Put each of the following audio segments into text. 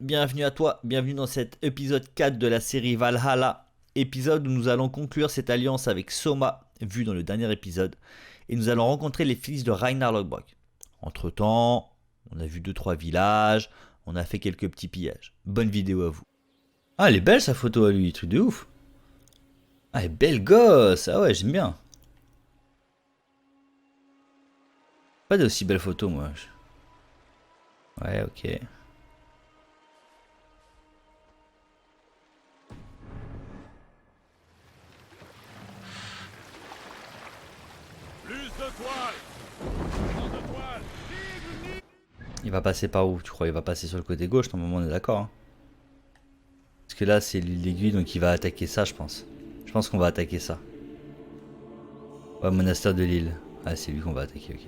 bienvenue à toi, bienvenue dans cet épisode 4 de la série Valhalla, épisode où nous allons conclure cette alliance avec Soma, vue dans le dernier épisode, et nous allons rencontrer les fils de Ragnar Lothbrok. Entre temps, on a vu 2-3 villages, on a fait quelques petits pillages. Bonne vidéo à vous. Ah, elle est belle sa photo à lui, truc de ouf. Ah, elle est belle gosse, ah ouais, j'aime bien. Pas d'aussi belles photos moi. Ouais, ok. Plus de toile. Moins de toile. Il va passer par où? Tu crois il va passer sur le côté gauche? Normalement on est d'accord. Hein. Parce que là c'est l'île d'aiguille donc il va attaquer ça je pense. Je pense qu'on va attaquer ça. Ouais, monastère de l'île. Ah c'est lui qu'on va attaquer, ok.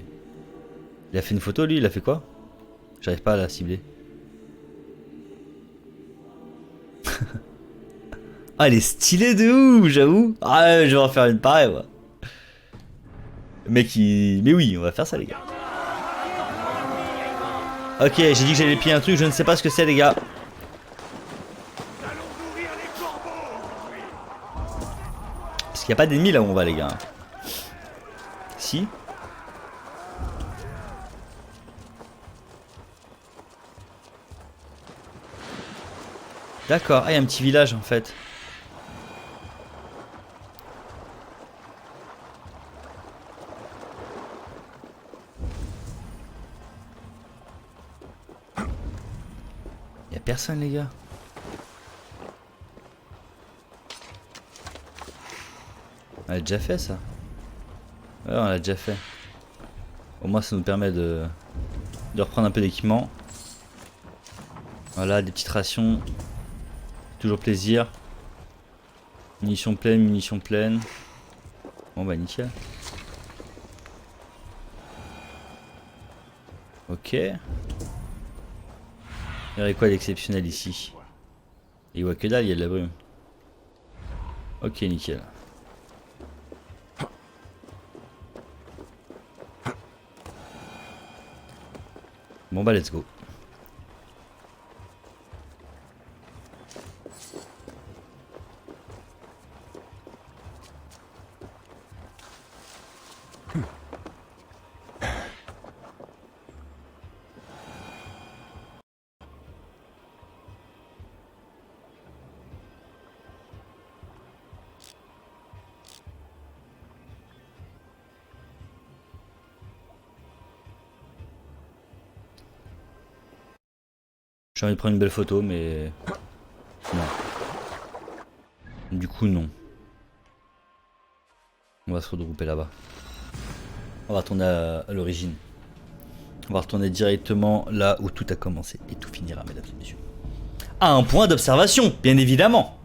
Il a fait une photo lui, il a fait quoi? J'arrive pas à la cibler. Ah elle est stylée de ouf j'avoue. Ah je vais en faire une pareille moi. Le mec il... Mais oui on va faire ça les gars. Ok j'ai dit que j'allais piller un truc, je ne sais pas ce que c'est les gars. Parce qu'il n'y a pas d'ennemis là où on va les gars. Si. D'accord, ah il y a un petit village en fait. Il y a personne les gars. On l'a déjà fait ça. Ouais on l'a déjà fait. Au moins ça nous permet de reprendre un peu d'équipement. Voilà des petites rations. Toujours plaisir. Munitions pleines, munitions pleines. Bon bah nickel. Ok. Il y aurait quoi d'exceptionnel ici? Il voit que dalle, il y a de la brume. Ok nickel. Bon bah let's go. J'ai envie de prendre une belle photo mais... Non. Du coup non. On va se regrouper là-bas. On va retourner à l'origine. On va retourner directement là où tout a commencé. Et tout finira mesdames et messieurs. À un point d'observation, bien évidemment.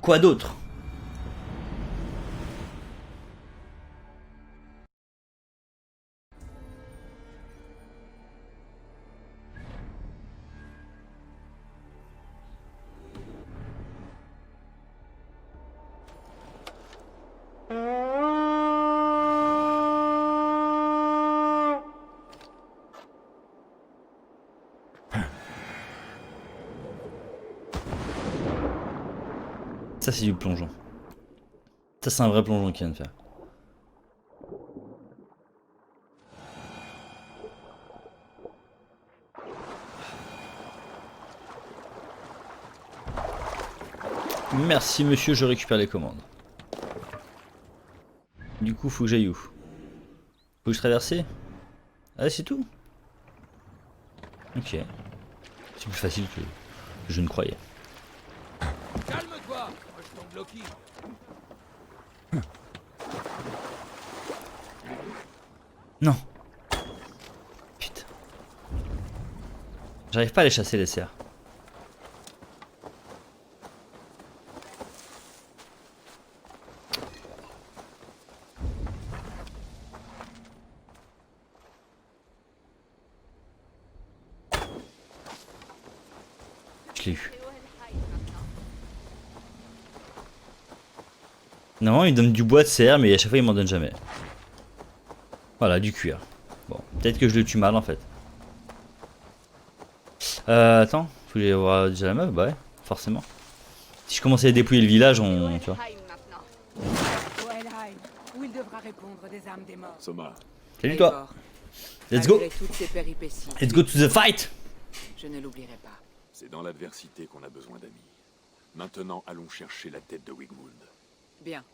Quoi d'autre? Ça c'est du plongeon. Ça c'est un vrai plongeon qu'il vient de faire. Merci monsieur, je récupère les commandes. Du coup faut que j'aille où? Faut que je traverse? Ah c'est tout? Ok. C'est plus facile que je ne croyais. Calme-toi. Je tombe bloqué. Non. Putain. J'arrive pas à les chasser les cerfs. Je l'ai eu. Non, il donne du bois de cerf, mais à chaque fois il m'en donne jamais. Voilà, du cuir. Bon, peut-être que je le tue mal en fait. Attends, faut que j'aille voir déjà la meuf, bah ouais, forcément. Si je commençais à dépouiller le village, on. Tu vois. Joelheim maintenant. Joelheim, où il devra répondre des âmes des morts. Soma, Salut toi, Eivor, let's go! malgré toutes ces péripéties, Let's go to the fight! je ne l'oublierai pas. c'est dans l'adversité qu'on a besoin d'amis. Maintenant, allons chercher la tête de Wigmund. Bien.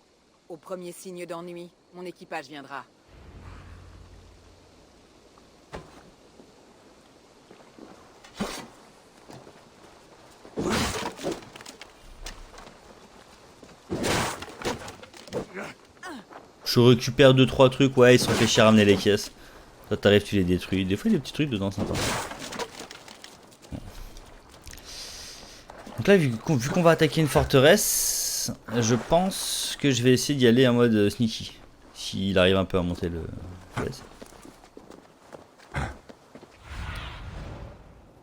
Au premier signe d'ennui, mon équipage viendra. Je récupère 2-3 trucs, ouais, ils se sont fait chier à ramener les caisses. Toi t'arrives, tu les détruis. Des fois, il y a des petits trucs dedans, sympa. Bon. Donc là, vu qu'on va attaquer une forteresse, je pense que je vais essayer d'y aller en mode sneaky. S'il arrive un peu à monter le.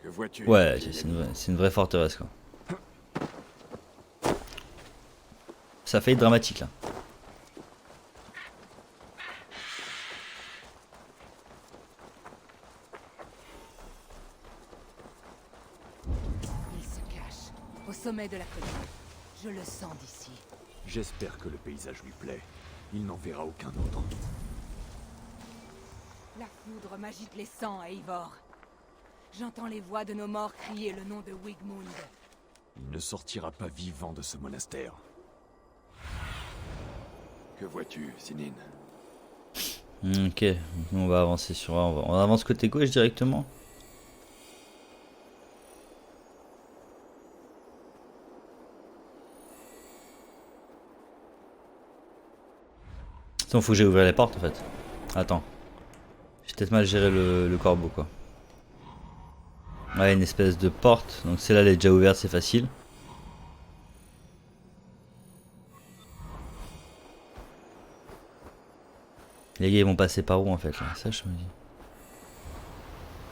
Que vois-tu? Ouais, c'est une vraie forteresse quoi. Ça fait être dramatique là. Il se cache, au sommet de la colline. Je le sens d'ici. J'espère que le paysage lui plaît. Il n'en verra aucun autre. La foudre m'agite les sangs à Eivor. J'entends les voix de nos morts crier le nom de Wigmund. Il ne sortira pas vivant de ce monastère. Que vois-tu, Sinine? Ok, on va avancer sur. On avance côté gauche directement. Attends, faut que j'aille ouvrir les portes en fait. Attends. J'ai peut-être mal géré le corbeau quoi. Ouais, une espèce de porte. Donc celle-là elle est déjà ouverte, c'est facile. Les gars ils vont passer par où en fait là? Ça je me dis.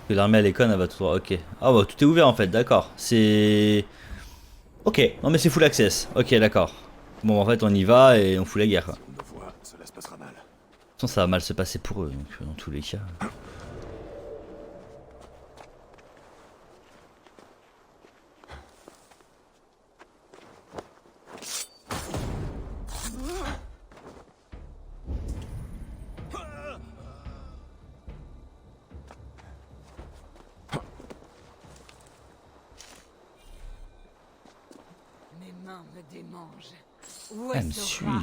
Que l'armée elle est conne, elle va tout droit. Ok. Ah bah tout est ouvert en fait, d'accord. C'est. Ok, non mais c'est full access. Ok, d'accord. Bon en fait on y va et on fout la guerre quoi. Si on me voit, cela se passera mal. De toute façon ça va mal se passer pour eux, donc dans tous les cas. Mes mains me démangent. Où Elle me est ce suit. rat?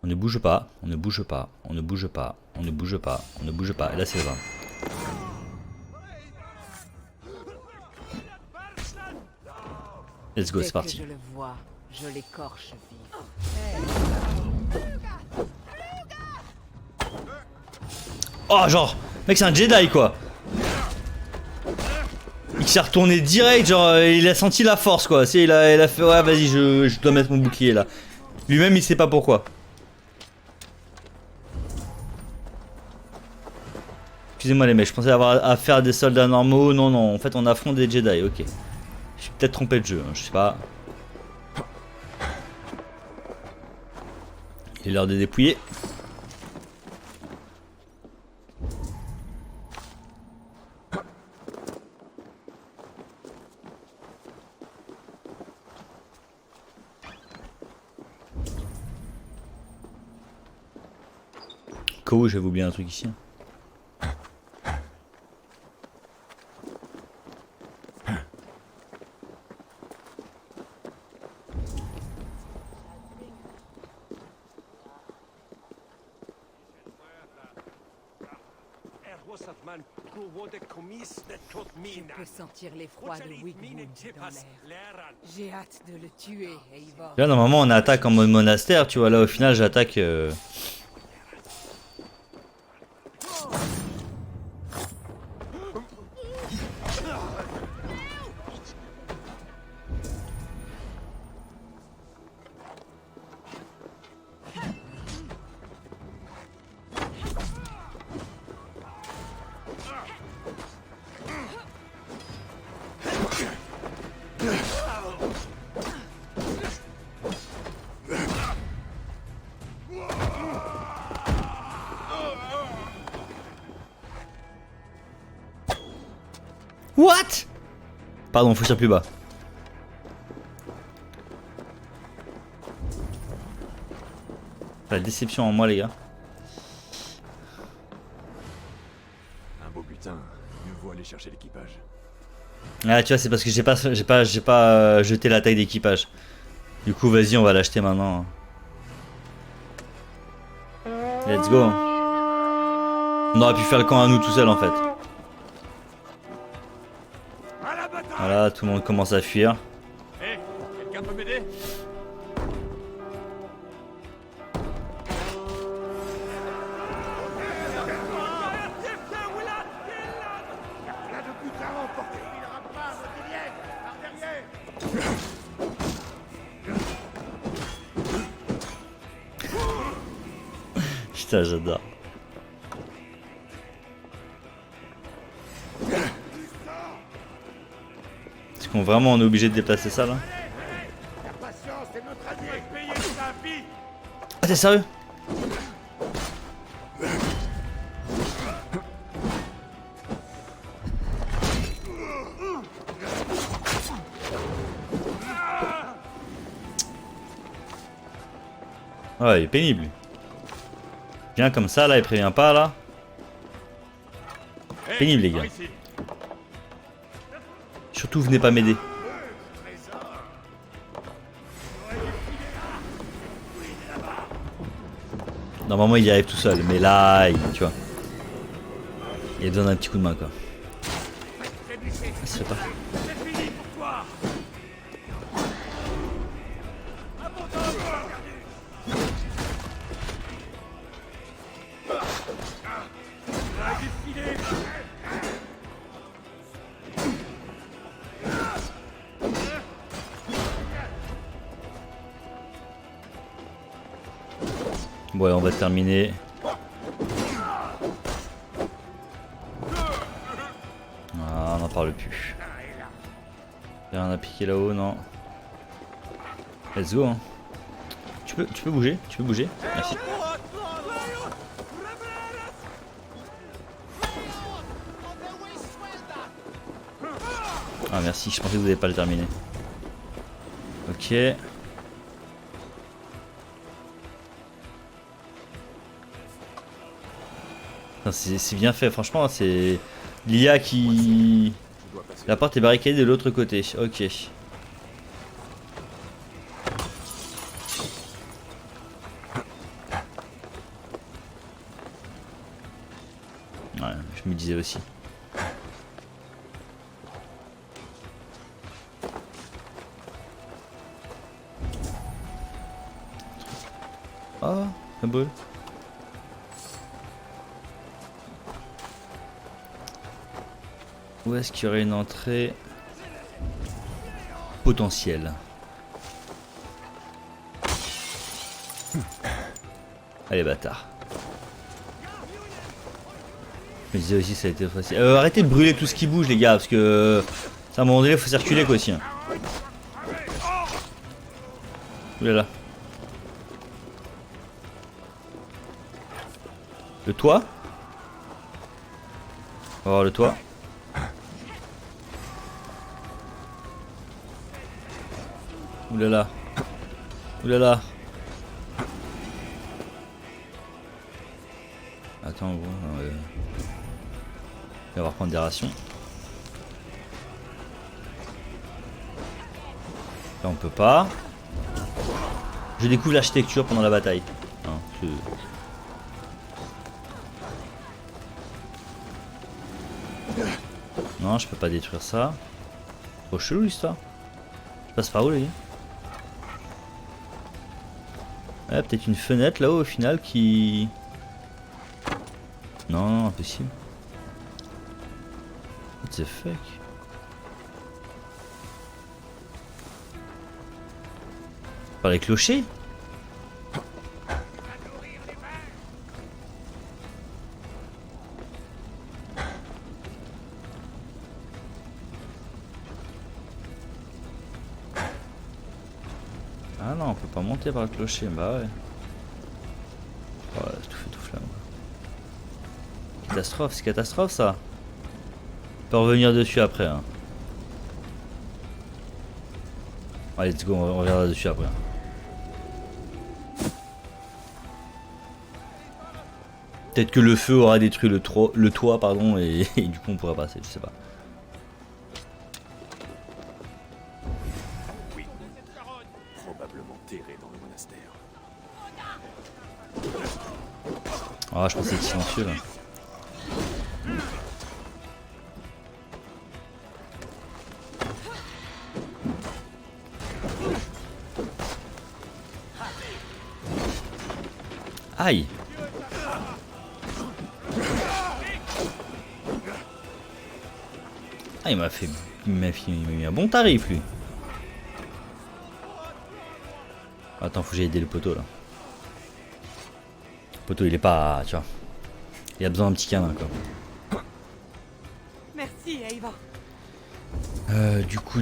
On ne bouge pas, on ne bouge pas, on ne bouge pas, on ne bouge pas, on ne bouge pas. Et là c'est le 20. Let's go, Dès c'est que parti. je le vois, je l'écorche vif. Oh genre, mec c'est un Jedi quoi. Il s'est retourné direct, genre il a senti la force quoi. C'est il a fait ouais vas-y je dois mettre mon bouclier là. Lui-même il sait pas pourquoi. Excusez-moi les mecs, je pensais avoir affaire à des soldats normaux. Non non, en fait on affronte des Jedi, ok. Je suis peut-être trompé de jeu, hein, je sais pas. Il est l'heure de dépouiller. Kou, j'avais oublié un truc ici. Je peux sentir l'effroi de Wigmund dans l'air. J'ai hâte de le tuer, Eivor. Là normalement on attaque en mode monastère, tu vois, là au final j'attaque... What? Pardon, faut tirer plus bas. La déception en moi, les gars. Un beau butin. Mieux vaut aller chercher l'équipage. Ah, tu vois, c'est parce que j'ai pas jeté la taille d'équipage. Du coup, vas-y, on va l'acheter maintenant. Let's go. On aurait pu faire le camp à nous tout seul en fait. Voilà, tout le monde commence à fuir. Hé, quelqu'un peut m'aider? Putain, j'adore. Est-ce qu'on vraiment on est obligé de déplacer ça là? Ah, t'es sérieux? Ouais, il est pénible. Viens comme ça là, il prévient pas là. Pénible les gars. Surtout venez pas m'aider. Normalement il y arrive tout seul, mais là, tu vois. Il a besoin d'un petit coup de main quoi. Ça se fait pas. Ouais, on va terminer. Ah, on n'en parle plus. Y'a rien à piquer là-haut, non. Let's go. Hein. Tu peux bouger, Merci. Ah merci, je pensais que vous n'allez pas le terminer. Ok. C'est bien fait, franchement, c'est l'IA qui... La porte est barricadée de l'autre côté, ok. Ouais, je me disais aussi. Oh, un beau. Où est-ce qu'il y aurait une entrée potentielle? Allez bâtard. Je me disais aussi ça a été facile. Arrêtez de brûler tout ce qui bouge les gars parce que à un moment donné faut circuler quoi aussi. Hein. Oulala. Le toit. On va voir le toit. Oulala. Oulala. Attends, bon, on va reprendre des rations. Là on peut pas. Je découvre l'architecture pendant la bataille. Non, je peux pas détruire ça. Trop chelou l'histoire. Je passe par où les gars? Ouais, peut-être une fenêtre là-haut au final qui... Non, impossible. What the fuck? Par les clochers? Ah non, on peut pas monter par le clocher, bah ouais. Oh là, tout fait tout flamme. Catastrophe, c'est catastrophe ça. peut revenir dessus après. Hein. Allez, let's go, on reviendra dessus après. Peut-être que le feu aura détruit le toit pardon, et du coup on pourra passer, je sais pas. Oui. Probablement terré dans le monastère. Ah, je pensais être silencieux là. Aïe. Ah, il m'a mis un bon tarif lui. Attends, faut que j'aille aider le poteau là. Le poteau il est pas, tu vois. Il a besoin d'un petit câlin quoi. Merci, Eva. Du coup,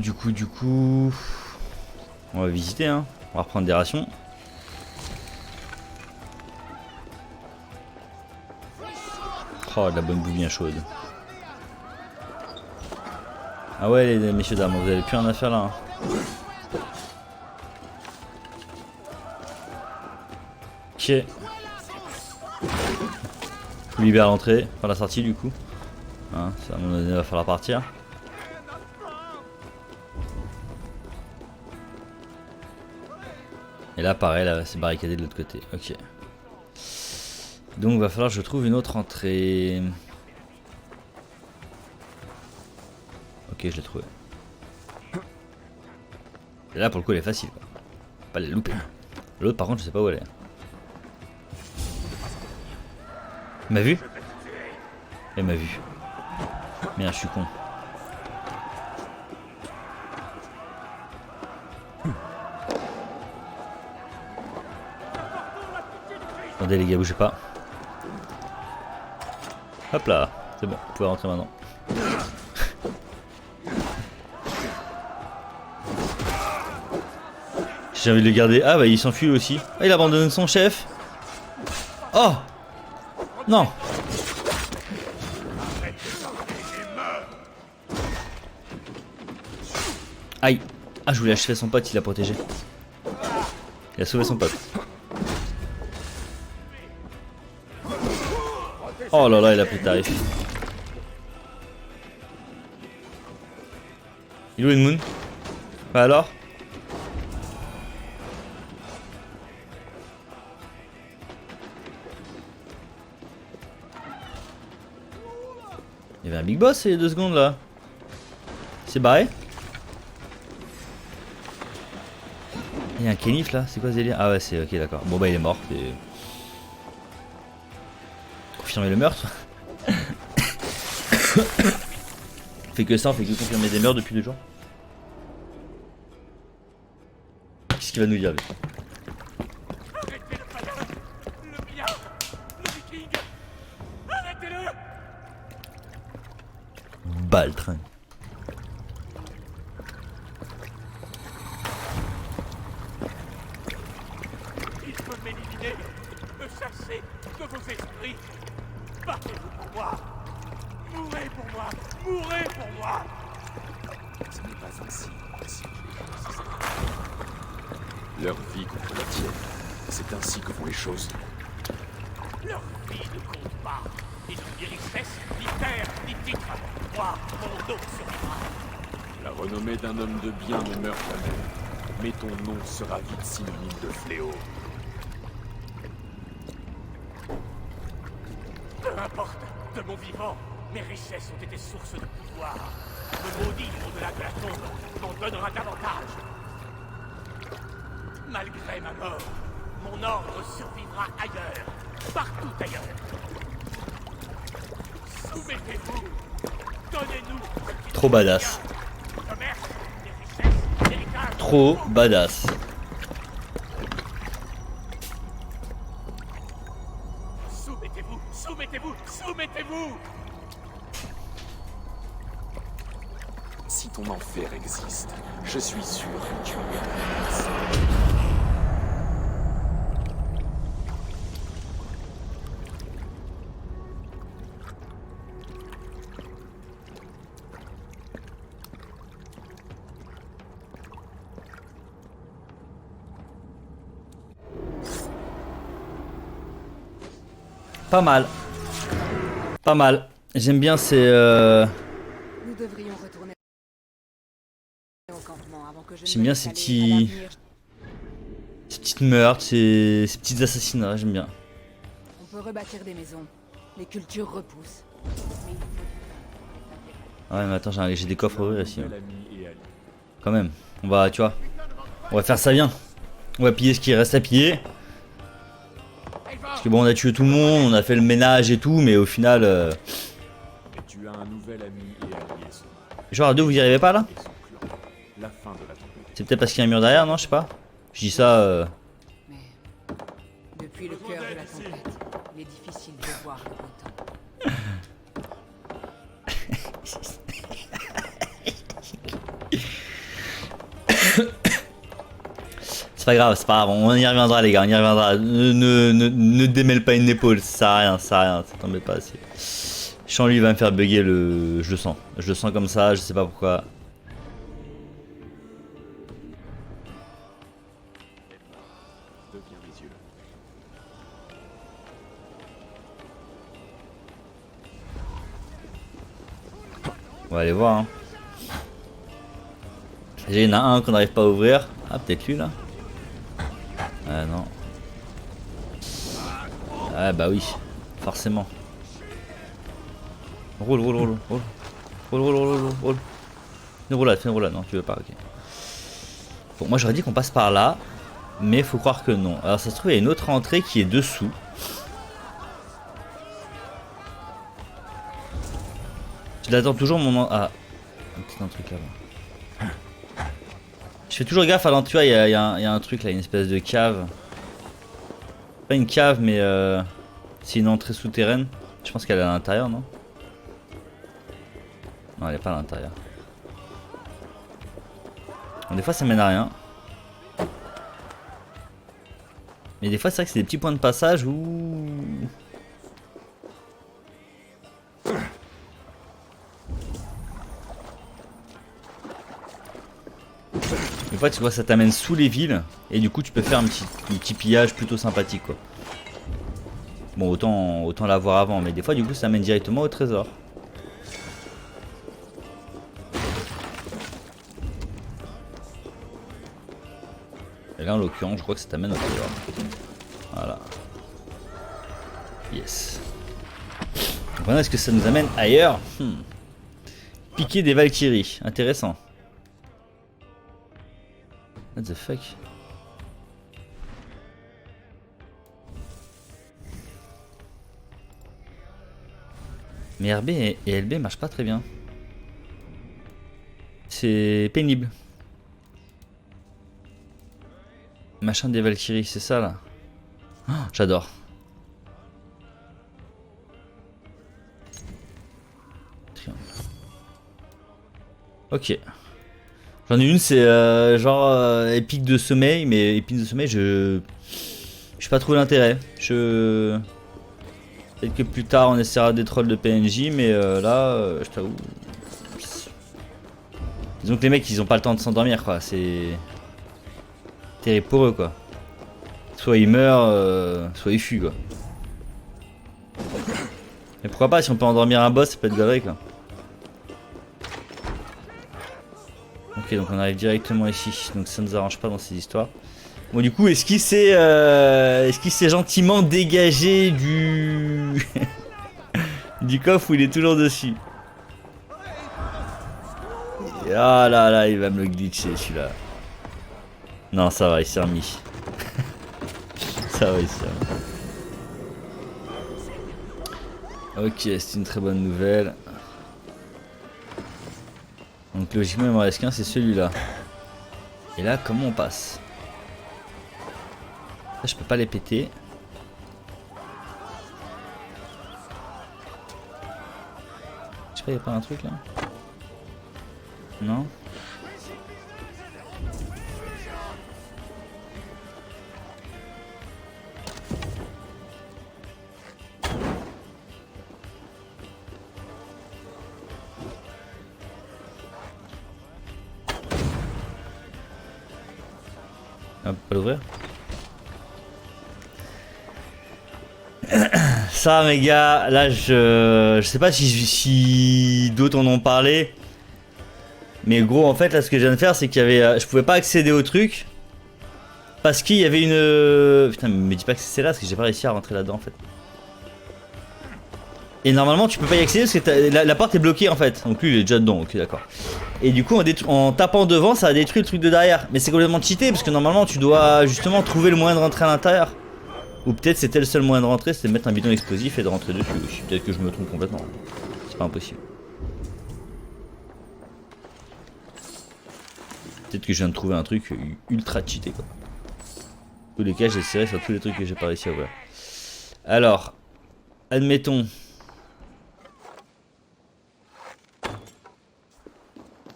on va visiter hein. On va reprendre des rations. Oh, de la bonne boue bien chaude. Ah ouais les messieurs dames, vous avez plus rien à faire là. Hein. Ok. Je libère l'entrée, pas la sortie du coup. Hein, ça à un moment donné va falloir partir. Et là pareil, là c'est barricadé de l'autre côté. Ok. Donc il va falloir que je trouve une autre entrée. Ok, je l'ai trouvé. Et là pour le coup elle est facile quoi. Pas la louper. L'autre par contre je sais pas où elle est. Elle m'a vu? Elle m'a vu. Merde, je suis con. Attendez les gars, bougez pas. Hop là, c'est bon, vous pouvez rentrer maintenant. J'ai envie de le garder. Ah bah il s'enfuit aussi. Ah il abandonne son chef. Oh non. Aïe. Ah je voulais achever son pote, il l'a protégé. Il a sauvé son pote. Oh là là, il a pris le tarif. Il est où Edmund? Bah alors? Il y avait un big boss il y a 2 secondes là. C'est barré? Il y a un Kenif là, c'est quoi ce délire? Ah ouais c'est ok d'accord. Bon bah il est mort. Confirmer le meurtre. Fait que ça, on fait que confirmer des meurtres depuis 2 jours. Qu'est-ce qu'il va nous dire lui? Bah le train. Il peut m'éliminer, me chasser de vos esprits. Battez-vous pour moi. Mourrez pour moi. Mourrez pour moi. Ce n'est pas ainsi que leur vie contre la tienne. C'est ainsi que font les choses. Leur vie ne compte pas. Ils n'ont ni richesse, ni terre, ni titre. Moi, mon nom survivra. La renommée d'un homme de bien ne meurt jamais. Mais ton nom sera vite synonyme de fléau. Peu importe, de mon vivant, mes richesses ont été source de pouvoir. Le maudit au-delà de la tombe m'en donnera davantage. Malgré ma mort, mon ordre survivra ailleurs, partout ailleurs. Soumettez-vous, donnez-nous Trop badass. commerce, des richesses, héritage. Trop badass. Soumettez-vous, soumettez-vous, soumettez-vous. Si ton enfer existe, je suis sûr que tu y es. Pas mal. Pas mal. J'aime bien ces... Nous devrions retourner au campement avant que je ne J'aime me bien laisse ces aller petits... à l'avenir. Ces petites meurtres, ces petits assassinats, j'aime bien. On peut rebâtir des maisons. Les cultures repoussent. Mais il faut Ouais mais attends, j'ai des coffres à ouvrir ici. Nouvel ami et allié. Quand même. On va, tu vois. On va faire ça bien. On va piller ce qui reste à piller. Parce que bon, on a tué tout le monde, on a fait le ménage et tout, mais au final... Et tu as un nouvel ami et allié, Soma. Genre à deux, vous y arrivez pas là? Et son clan. La fin de la tempête. C'est peut-être parce qu'il y a un mur derrière, non? Je sais pas. Je dis ça... Mais depuis le cœur de la tempête, il est difficile de voir le beau temps. C'est pas grave, c'est pas grave, on y reviendra les gars, on y reviendra. Ne démêle pas une épaule, ça sert à rien, ça t'embête pas assez. Chant lui va me faire bugger le... Je le sens comme ça, je sais pas pourquoi. Deviens mes yeux. On va aller voir hein. Déjà il y en a un qu'on n'arrive pas à ouvrir. Ah peut-être lui là. Ah non. Ah bah oui, forcément. Roule. Fais une roulade, non tu veux pas, ok. Bon moi j'aurais dit qu'on passe par là. Mais faut croire que non. Alors ça se trouve il y a une autre entrée qui est dessous. Je l'attends toujours mon... Ah, un truc là-bas. Je fais toujours gaffe à l'entrée, il y a un truc là, une espèce de cave. Pas une cave mais c'est une entrée souterraine. Je pense qu'elle est à l'intérieur, non? Non, elle est pas à l'intérieur. Bon, des fois ça mène à rien. Mais des fois c'est vrai que c'est des petits points de passage où... Des fois tu vois ça t'amène sous les villes et du coup tu peux faire un petit pillage plutôt sympathique quoi. Bon autant l'avoir avant mais des fois du coup ça mène directement au trésor. Et là en l'occurrence je crois que ça t'amène au trésor. Voilà. Yes. Donc voilà, est-ce que ça nous amène ailleurs? Piquer des Valkyries, intéressant. What the fuck? Mais RB et LB marchent pas très bien. C'est pénible. Machin des Valkyries, c'est ça là. Oh, j'adore. Ok. J'en ai une, c'est genre épique de sommeil, mais épique de sommeil, je n'ai pas trouvé l'intérêt. Peut-être que plus tard on essaiera des trolls de PNJ, mais là, je t'avoue. Disons que les mecs ils ont pas le temps de s'endormir quoi, c'est terrible pour eux quoi. Soit ils meurent, soit ils fuient quoi. Mais pourquoi pas, si on peut endormir un boss, ça peut être galerie quoi. Ok, donc on arrive directement ici, donc ça nous arrange pas dans ces histoires. Bon du coup, est-ce qu'il s'est gentiment dégagé du du coffre où il est toujours dessus? Ah là là, il va me le glitcher celui-là. Non, ça va, il s'est remis. Ça va, il s'est remis. Ok, c'est une très bonne nouvelle. Donc logiquement il m'en reste qu'un, c'est celui-là. Et là comment on passe? Là, je peux pas les péter. Je sais pas, y'a pas un truc là? Non? On peut pas l'ouvrir. Ça, mes gars, là, je sais pas si d'autres en ont parlé. Mais gros, en fait, là, ce que je viens de faire, c'est qu'il y avait... je pouvais pas accéder au truc. Parce qu'il y avait une... Putain, mais me dis pas que c'est là, parce que j'ai pas réussi à rentrer là-dedans, en fait. Et normalement, tu peux pas y accéder, parce que la porte est bloquée, en fait. Donc lui, il est déjà dedans, ok, d'accord. Et du coup, en tapant devant, ça a détruit le truc de derrière. Mais c'est complètement cheaté, parce que normalement, tu dois justement trouver le moyen de rentrer à l'intérieur. Ou peut-être c'était le seul moyen de rentrer, c'était de mettre un bidon explosif et de rentrer dessus aussi. Peut-être que je me trompe complètement. C'est pas impossible. Peut-être que je viens de trouver un truc ultra cheaté, quoi. En tous les cas, j'ai serré sur tous les trucs que j'ai pas réussi à ouvrir. Alors, admettons.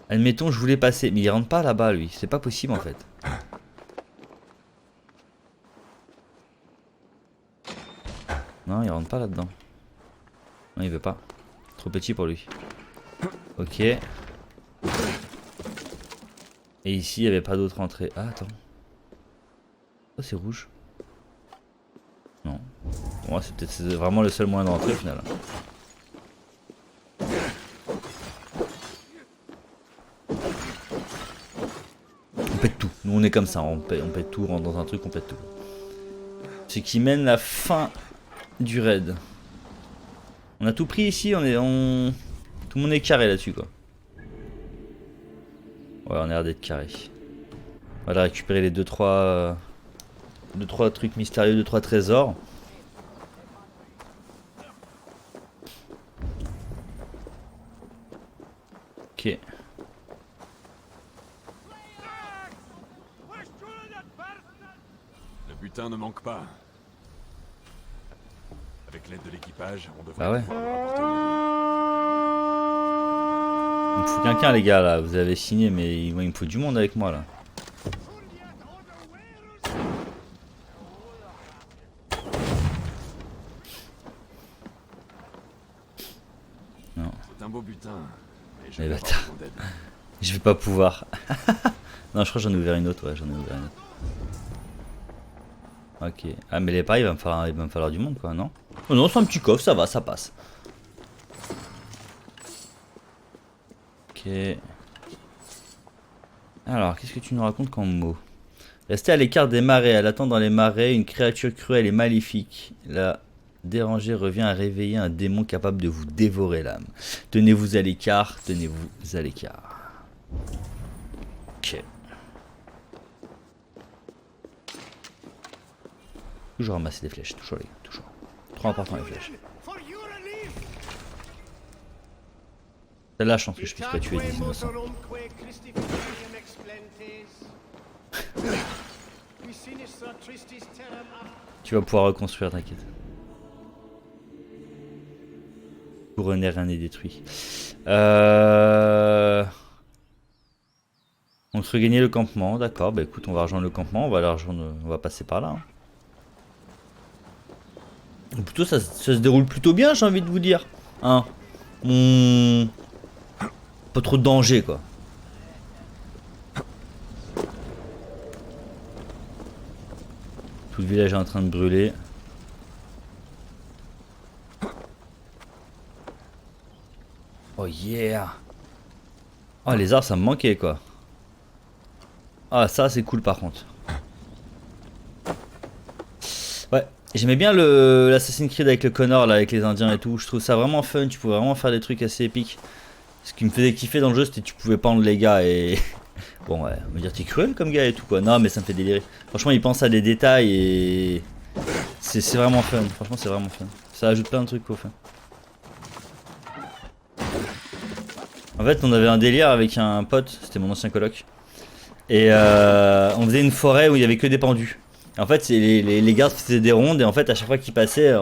Admettons, je voulais passer. Mais il rentre pas là-bas, lui. C'est pas possible, en fait. Non, il rentre pas là-dedans. Non, il veut pas. Trop petit pour lui. Ok. Et ici, il n'y avait pas d'autre entrée. Ah, attends. Oh, c'est rouge. Non. Bon, c'est peut-être vraiment le seul moyen d'entrer au final. On pète tout. Nous, on est comme ça. On pète tout, on rentre dans un truc, on pète tout. Ce qui mène la fin du raid. On a tout pris ici, tout le monde est carré là-dessus, quoi. Ouais, on a l'air d'être carré. On va aller récupérer les 2-3 trucs mystérieux, 2-3 trésors. Ok. Le butin ne manque pas. Avec l'aide de l'équipage, on devrait Ah ouais. pouvoir le rapporter au navire. Il me faut quelqu'un, les gars, là. Vous avez signé, mais il me faut du monde avec moi, là. Non. C'est un beau butin. Mais je Les vais bâtards. avoir besoin d'aide. Je vais pas pouvoir. Non, je crois que j'en ai ouvert une autre, ouais, j'en ai ouvert une autre. Ok. Ah, mais les pailles, il va me falloir du monde, quoi, non? Oh non, c'est un petit coffre, ça va, ça passe. Ok. Alors, qu'est-ce que tu nous racontes comme mot? Restez à l'écart des marais. Elle attend dans les marais une créature cruelle et maléfique. La dérangée revient à réveiller un démon capable de vous dévorer l'âme. Tenez-vous à l'écart, tenez-vous à l'écart. Ok. Toujours ramasser des flèches, toujours les gars, toujours. Trop important les flèches. C'est la chance que je puisse pas tuer des innocents. Tu vas pouvoir reconstruire, t'inquiète. Couronné, rien n'est détruit. On se regagner le campement, d'accord. Bah écoute, on va rejoindre le campement, on va passer par là. Hein. Ou plutôt, ça se déroule plutôt bien, j'ai envie de vous dire. Hein. Pas trop de danger, quoi. Tout le village est en train de brûler. Oh yeah. Oh, les arbres, ça me manquait, quoi. Ah, ça, c'est cool, par contre. Ouais, j'aimais bien l'Assassin's Creed avec le Connor, là, avec les Indiens et tout. Je trouve ça vraiment fun, tu pouvais vraiment faire des trucs assez épiques. Ce qui me faisait kiffer dans le jeu, c'était que tu pouvais pendre les gars et... Bon, ouais, on va dire t'es cruel comme gars et tout, quoi. Non, mais ça me fait délirer. Franchement, il pense à des détails et... C'est vraiment fun, franchement, c'est vraiment fun. Ça ajoute plein de trucs au fun. En fait, on avait un délire avec un pote, c'était mon ancien coloc. Et on faisait une forêt où il y avait que des pendus. En fait, les gardes faisaient des rondes et en fait, à chaque fois qu'ils passaient,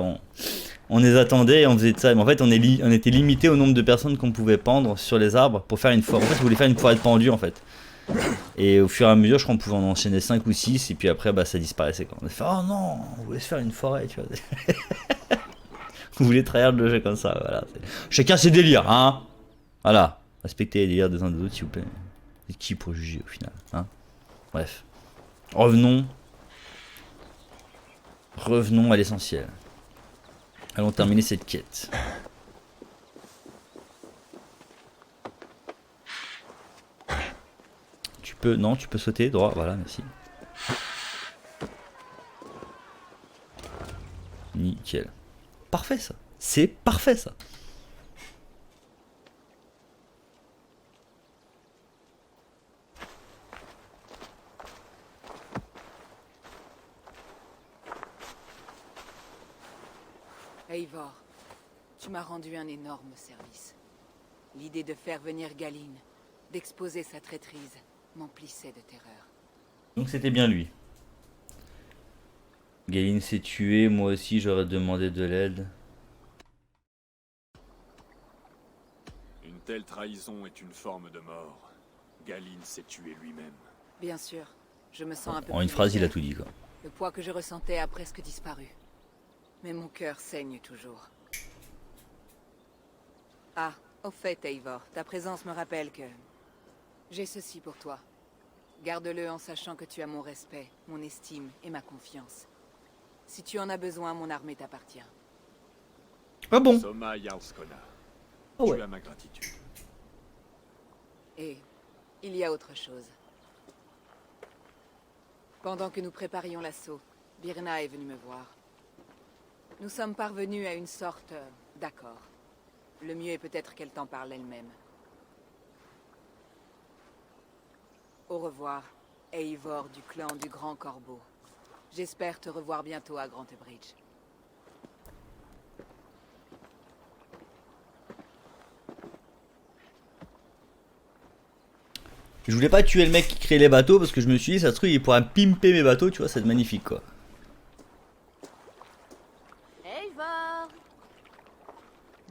on les attendait et on faisait de ça. Mais en fait, on était limité au nombre de personnes qu'on pouvait pendre sur les arbres pour faire une forêt. En fait, on voulait faire une forêt de pendus en fait. Et au fur et à mesure, je crois qu'on pouvait en enchaîner 5 ou 6 et puis après, bah, ça disparaissait. Quoi. On a fait, oh non, on voulait se faire une forêt, tu vois. On voulait trahir le jeu comme ça, voilà. Chacun ses délires, hein. Voilà. Respectez les délires des uns des autres, s'il vous plaît. C'est qui pour juger au final, hein. Bref. Revenons à l'essentiel. Allons terminer cette quête. Tu peux... Non, tu peux sauter droit. Voilà, merci. Nickel. Parfait ça. C'est parfait ça. Eivor, tu m'as rendu un énorme service. L'idée de faire venir Galine, d'exposer sa traîtrise, m'emplissait de terreur. Donc c'était bien lui. Galine s'est tué, moi aussi j'aurais demandé de l'aide. Une telle trahison est une forme de mort. Galine s'est tué lui-même. Bien sûr, je me sens un peu En une plus phrase, il a légère. tout dit quoi. Le poids que je ressentais a presque disparu. Mais mon cœur saigne toujours. Ah, au fait, Eivor, ta présence me rappelle que... J'ai ceci pour toi. Garde-le en sachant que tu as mon respect, mon estime et ma confiance. Si tu en as besoin, mon armée t'appartient. Ah bon? Soma Jarlskona, Oh ouais. tu as ma gratitude. Et il y a autre chose. Pendant que nous préparions l'assaut, Birna est venue me voir. Nous sommes parvenus à une sorte d'accord. Le mieux est peut-être qu'elle t'en parle elle-même. Au revoir, Eivor du clan du Grand Corbeau. J'espère te revoir bientôt à Grantebridge. Je voulais pas tuer le mec qui crée les bateaux parce que je me suis dit, ça se trouve, il pourra pimper mes bateaux, tu vois, c'est magnifique quoi. Eivor!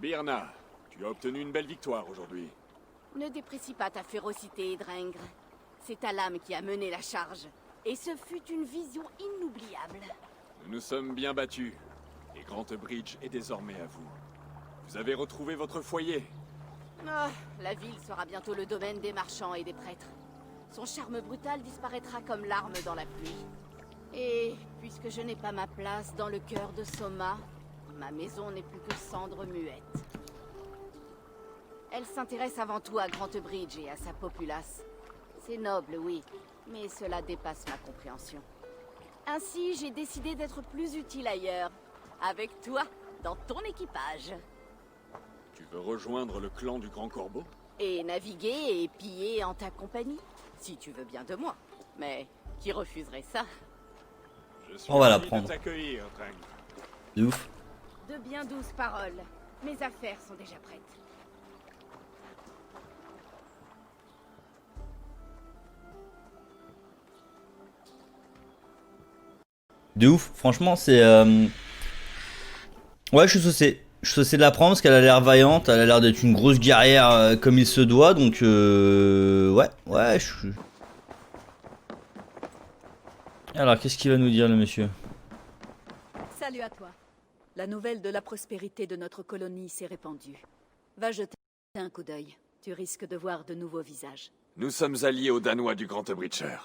Birna, tu as obtenu une belle victoire aujourd'hui. Ne déprécie pas ta férocité, Drengr. C'est ta lame qui a mené la charge. Et ce fut une vision inoubliable. Nous nous sommes bien battus. Et Grantebridge est désormais à vous. Vous avez retrouvé votre foyer. Ah, la ville sera bientôt le domaine des marchands et des prêtres. Son charme brutal disparaîtra comme larmes dans la pluie. Et puisque je n'ai pas ma place dans le cœur de Soma, ma maison n'est plus que cendre muette. Elle s'intéresse avant tout à Grantebridge et à sa populace. C'est noble, oui, mais cela dépasse ma compréhension. Ainsi, j'ai décidé d'être plus utile ailleurs, avec toi, dans ton équipage. Tu veux rejoindre le clan du Grand Corbeau? Et naviguer et piller en ta compagnie, si tu veux bien de moi. Mais qui refuserait ça? Je suis On va la ravi de prendre. t'accueillir, Drengr. De ouf. De bien douces paroles. Mes affaires sont déjà prêtes. De ouf, franchement, c'est. Ouais, je suis saucé. Je suis saucé de la prendre parce qu'elle a l'air vaillante, elle a l'air d'être une grosse guerrière comme il se doit, donc ouais, je suis. Alors, qu'est-ce qu'il va nous dire le monsieur? Salut à toi. La nouvelle de la prospérité de notre colonie s'est répandue. Va jeter un coup d'œil. Tu risques de voir de nouveaux visages. Nous sommes alliés aux Danois du Grantebridger.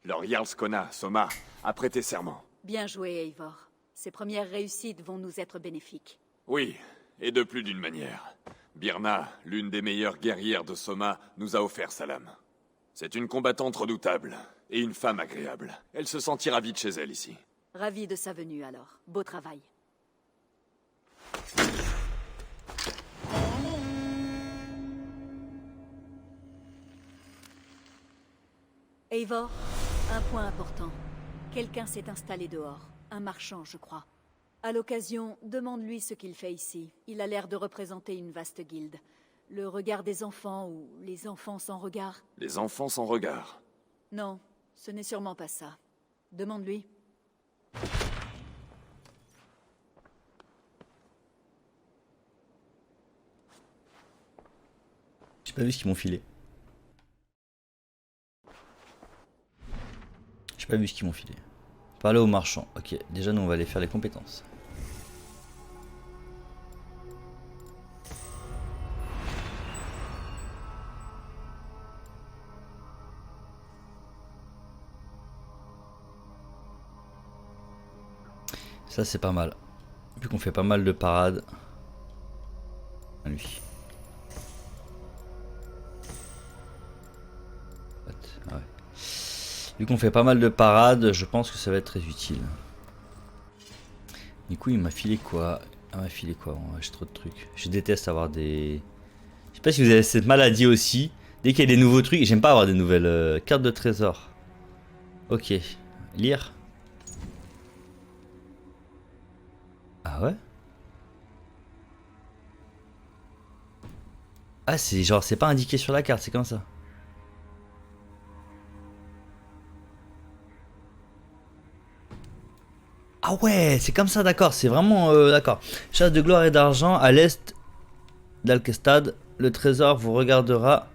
Leur Jarlskona, Soma, a prêté serment. Bien joué, Eivor. Ces premières réussites vont nous être bénéfiques. Oui, et de plus d'une manière. Birna, l'une des meilleures guerrières de Soma, nous a offert sa lame. C'est une combattante redoutable, et une femme agréable. Elle se sentira vite chez elle ici. Ravi de sa venue alors. Beau travail. Eivor, un point important. Quelqu'un s'est installé dehors. Un marchand, je crois. À l'occasion, demande-lui ce qu'il fait ici. Il a l'air de représenter une vaste guilde. Le regard des enfants ou les enfants sans regard? Les enfants sans regard. Non, ce n'est sûrement pas ça. Demande-lui. J'ai pas vu ce qu'ils m'ont filé. J'ai pas vu ce qu'ils m'ont filé. Parler aux marchands. Ok, déjà nous on va aller faire les compétences. Ça c'est pas mal. Vu qu'on fait pas mal de parades. Lui. Ah ouais. Vu qu'on fait pas mal de parades, je pense que ça va être très utile. Du coup, il m'a filé quoi? Il m'a filé quoi? Bon, j'ai trop de trucs. Je déteste avoir des... Je sais pas si vous avez cette maladie aussi. Dès qu'il y a des nouveaux trucs, j'aime pas avoir des nouvelles cartes de trésor. Ok. Lire. Ah ouais? Ah, c'est genre, c'est pas indiqué sur la carte, c'est comme ça. Ah ouais, c'est comme ça, d'accord, c'est vraiment d'accord. Chasse de gloire et d'argent à l'est d'Alkestad. Le trésor vous regardera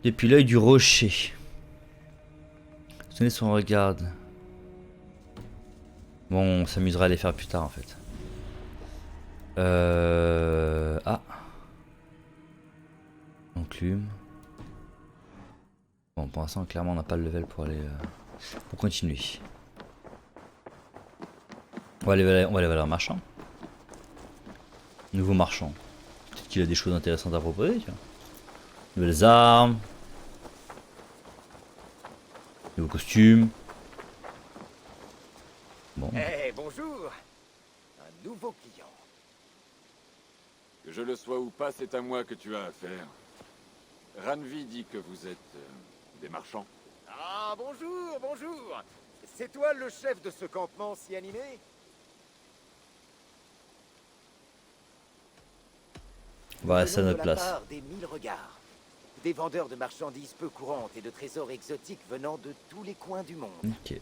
depuis l'œil du rocher. Tenez son regard. Bon, on s'amusera à les faire plus tard en fait. Ah. Enclume. Bon, pour l'instant, clairement, on n'a pas le level pour aller pour continuer. On va aller vers un marchand. Nouveau marchand. Peut-être qu'il a des choses intéressantes à proposer, tu vois. Nouvelles armes. Nouveaux costumes. Bon. Eh, bonjour. Un nouveau client. Que je le sois ou pas, c'est à moi que tu as affaire. Ranvi dit que vous êtes des marchands. Ah, bonjour, bonjour. C'est toi le chef de ce campement si animé? Voilà, c'est à Venons notre de la place. part des 1000 regards. Des vendeurs de marchandises peu courantes et de trésors exotiques venant de tous les coins du monde. Ok.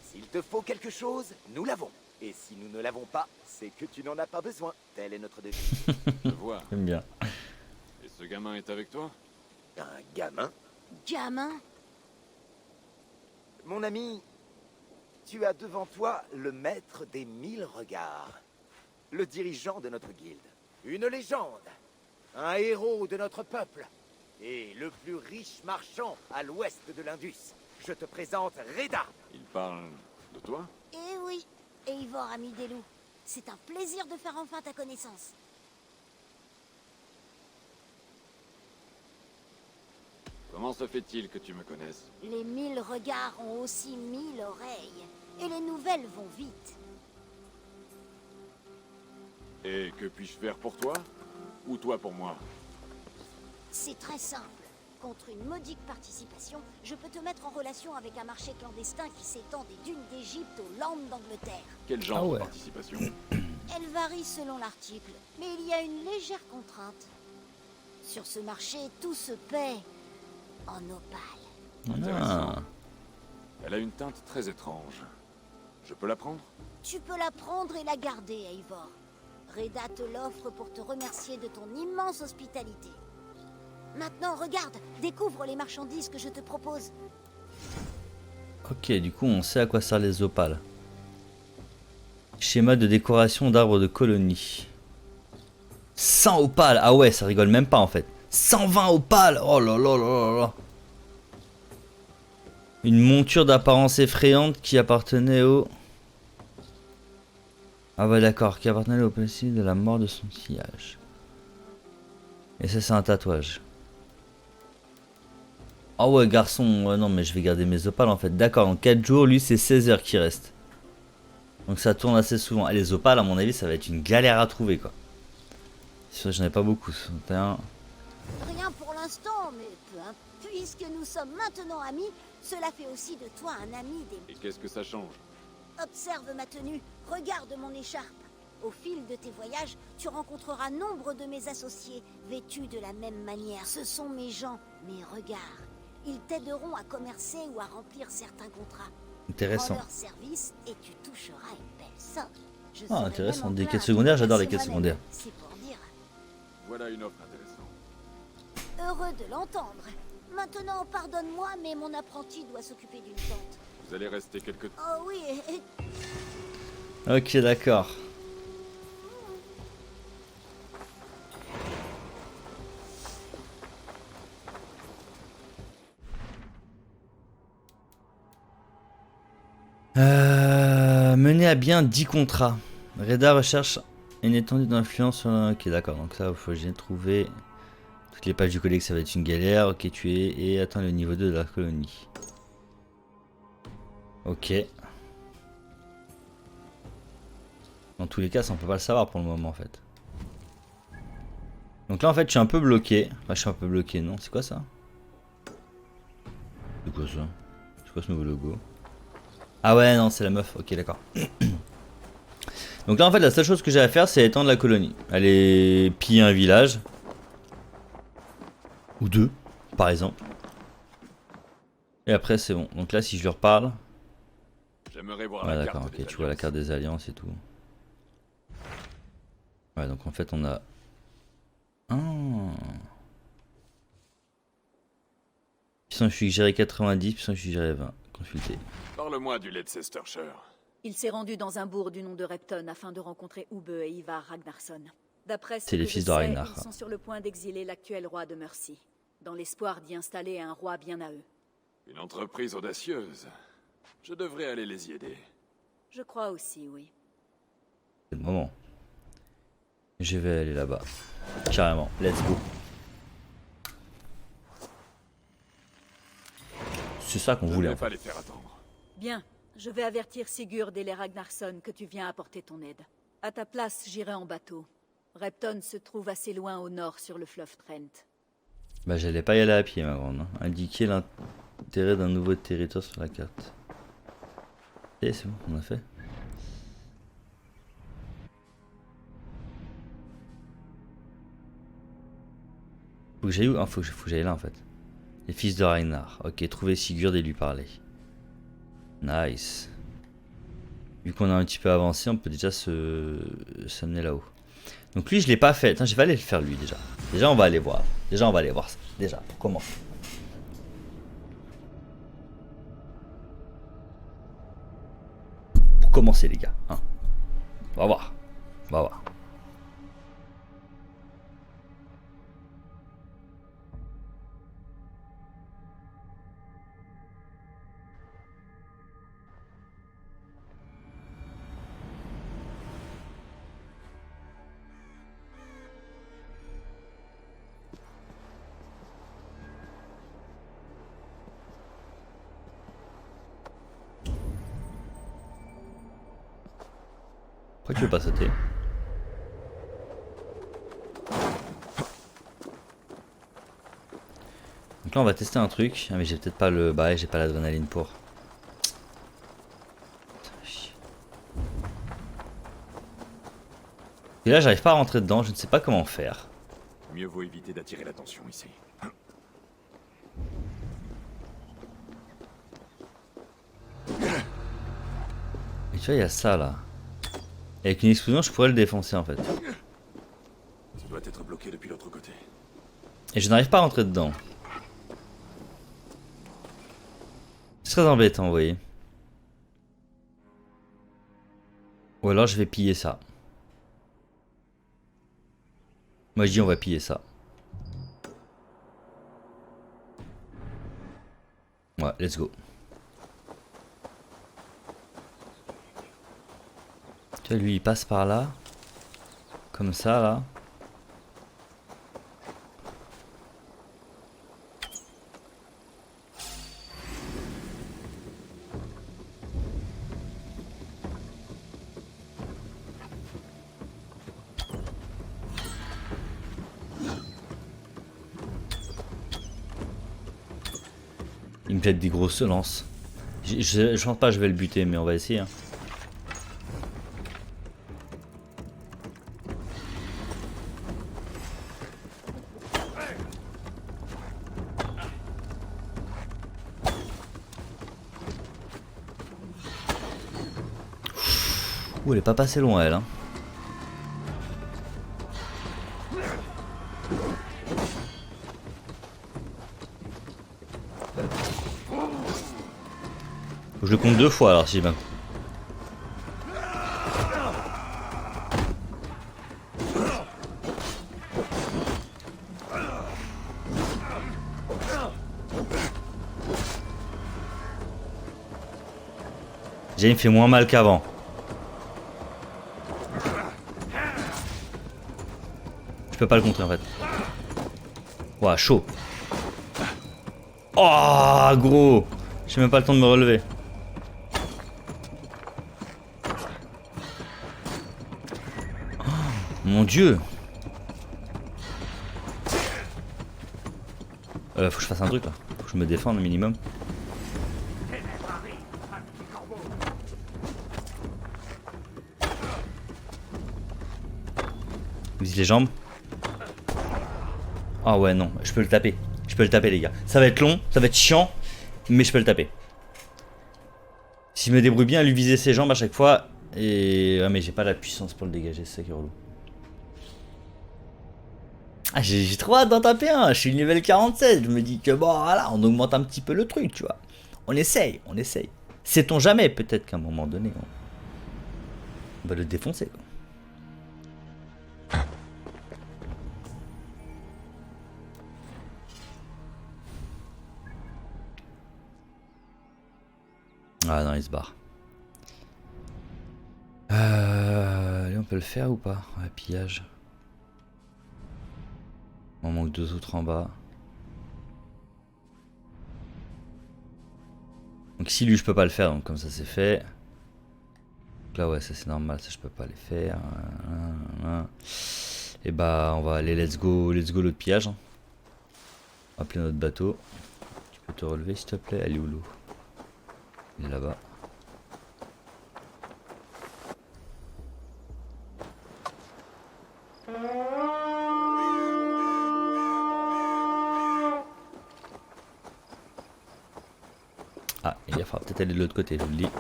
S'il te faut quelque chose, nous l'avons. Et si nous ne l'avons pas, c'est que tu n'en as pas besoin. Tel est notre devis. Je vois. J'aime bien. Et ce gamin est avec toi? Un gamin? Gamin? Mon ami, tu as devant toi le maître des 1000 regards. Le dirigeant de notre guilde. Une légende. Un héros de notre peuple. Et le plus riche marchand à l'ouest de l'Indus. Je te présente Reda. Il parle de toi? Eh oui, Eivor, ami des loups. C'est un plaisir de faire enfin ta connaissance. Comment se fait-il que tu me connaisses? Les 1000 regards ont aussi 1000 oreilles. Et les nouvelles vont vite. Et que puis-je faire pour toi? Ou toi pour moi? C'est très simple. Contre une modique participation, je peux te mettre en relation avec un marché clandestin qui s'étend des dunes d'Égypte aux Landes d'Angleterre. Quel genre Ah ouais. de participation? Elle varie selon l'article, mais il y a une légère contrainte. Sur ce marché, tout se paie en opale. Intéressant. Ah. Elle a une teinte très étrange. Je peux la prendre? Tu peux la prendre et la garder, Eivor. Reda te l'offre pour te remercier de ton immense hospitalité. Maintenant, regarde, découvre les marchandises que je te propose. Ok, du coup, on sait à quoi servent les opales. Schéma de décoration d'arbres de colonie. 100 opales. Ah ouais, ça rigole même pas en fait. 120 opales. Oh là là là là là. Une monture d'apparence effrayante qui appartenait au... Ah ouais d'accord, qui appartenait au passé de la mort de son sillage. Et ça c'est un tatouage. Ah ouais garçon, ouais, non mais je vais garder mes opales en fait. D'accord, en 4 jours, lui c'est 16 heures qui reste. Donc ça tourne assez souvent. Et les opales à mon avis ça va être une galère à trouver quoi. C'est sûr que j'en ai pas beaucoup. 61. Rien pour l'instant, mais peu importe. Puisque nous sommes maintenant amis, cela fait aussi de toi un ami des... Et qu'est-ce que ça change? Observe ma tenue, regarde mon écharpe. Au fil de tes voyages, tu rencontreras nombre de mes associés, vêtus de la même manière. Ce sont mes gens, mes regards. Ils t'aideront à commercer ou à remplir certains contrats. Intéressant. Rends leur service et tu toucheras une belle somme. Je Ah, serai intéressant. même Des enclin quêtes à secondaires, te j'adore les passer quêtes moi-même. secondaires. C'est pour dire. Voilà une offre intéressante. Heureux de l'entendre. Maintenant, pardonne-moi, mais mon apprenti doit s'occuper d'une tente. Vous allez rester quelque temps. Oh oui, Ok d'accord. Mener à bien 10 contrats. Reda recherche Une étendue d'influence sur... Ok, d'accord, donc là, il faut que j'ai trouvé... Toutes les pages du codex, ça va être une galère. Ok, tu es... Et attends le niveau 2 de la colonie. Ok. Dans tous les cas, ça on peut pas le savoir pour le moment en fait. Donc là en fait je suis un peu bloqué. Enfin je suis un peu bloqué, non? C'est quoi ça? C'est quoi ça? C'est quoi ce nouveau logo? Ah ouais non c'est la meuf, ok d'accord. Donc là en fait la seule chose que j'ai à faire c'est étendre la colonie. Aller piller un village. Ou deux, par exemple. Et après c'est bon. Donc là si je lui reparle... J'aimerais voir Ouais la d'accord, carte ok des tu vois la alliances. carte des alliances et tout. Ouais donc en fait on a... Ah. Puissance suggérée 90, puissance suggérée 20. Consulter. Parle-moi du Leicestershire. Il s'est rendu dans un bourg du nom de Repton afin de rencontrer Ube et Ivar Ragnarsson. D'après ce C'est les que fils je de sais, Ragnar. ils sont sur le point d'exiler l'actuel roi de Mercy, dans l'espoir d'y installer un roi bien à eux. Une entreprise audacieuse. Je devrais aller les y aider. Je crois aussi, oui. C'est le moment. Je vais aller là-bas. Carrément. Let's go. C'est ça qu'on Je ne voulait vais en pas fait. les faire attendre. Bien, je vais avertir Sigurd et les Ragnarsson que tu viens apporter ton aide. À ta place, j'irai en bateau. Repton se trouve assez loin au nord sur le fleuve Trent. Bah j'allais pas y aller à pied ma grande. Hein. Indiquer l'intérêt d'un nouveau territoire sur la carte. Et c'est bon, on a fait. Faut que j'aille où? Ah, faut que j'aille là en fait. Les fils de Ragnar. Ok, trouver Sigurd et lui parler. Nice. Vu qu'on a un petit peu avancé, on peut déjà s'amener là-haut. Donc lui, je l'ai pas fait. Attends, je vais aller le faire lui déjà. Déjà, on va aller voir. Déjà, on va aller voir ça. Déjà, pour commencer. Pour commencer, les gars. Hein. On va voir. On va voir. Pourquoi tu veux pas sauter? Donc là on va tester un truc. Ah mais j'ai peut-être pas le... Bah ouais, j'ai pas l'adrénaline pour. Et là j'arrive pas à rentrer dedans, je ne sais pas comment faire. Mieux vaut éviter d'attirer l'attention ici. Et tu vois il y a ça là. Et avec une explosion je pourrais le défoncer en fait. Ça doit être bloqué depuis l'autre côté. Et je n'arrive pas à rentrer dedans. C'est très embêtant vous voyez. Ou alors je vais piller ça. Moi je dis on va piller ça. Ouais, let's go. Tu vois, lui il passe par là. Comme ça là. Il me jette des grosses lances. Je pense pas que je vais le buter, mais on va essayer. Hein. Ouh, elle est pas passée loin, elle. Hein. Faut que je le compte 2 fois alors si j'ai bien. Déjà il me fait moins mal qu'avant. Je peux pas le contrer en fait. Ouah, chaud. Oh, gros. J'ai même pas le temps de me relever. Oh, mon dieu. Faut que je fasse un truc là. Faut que je me défende au minimum. Vise les jambes. Ah ouais non, je peux le taper. Je peux le taper les gars. Ça va être long, ça va être chiant, mais je peux le taper. Si je me débrouille bien à lui viser ses jambes à chaque fois. Et... ouais mais j'ai pas la puissance pour le dégager, c'est ça qui est relou. Ah j'ai trop hâte d'en taper un, je suis niveau 47. Je me dis que bon voilà, on augmente un petit peu le truc tu vois. On essaye, on essaye. Sait-on jamais, peut-être qu'à un moment donné on va le défoncer quoi. Ah non, il se barre. Allez, on peut le faire ou pas? Ouais, pillage. On manque 2 autres en bas. Donc si lui je peux pas le faire, donc comme ça c'est fait. Donc là ouais ça c'est normal, ça je peux pas les faire. Et bah on va aller let's go l'autre pillage. On va appeler notre bateau. Tu peux te relever s'il te plaît? Elle est où l'eau? Il est là-bas. Ah, il va falloir peut-être aller de l'autre côté, je vous le dis.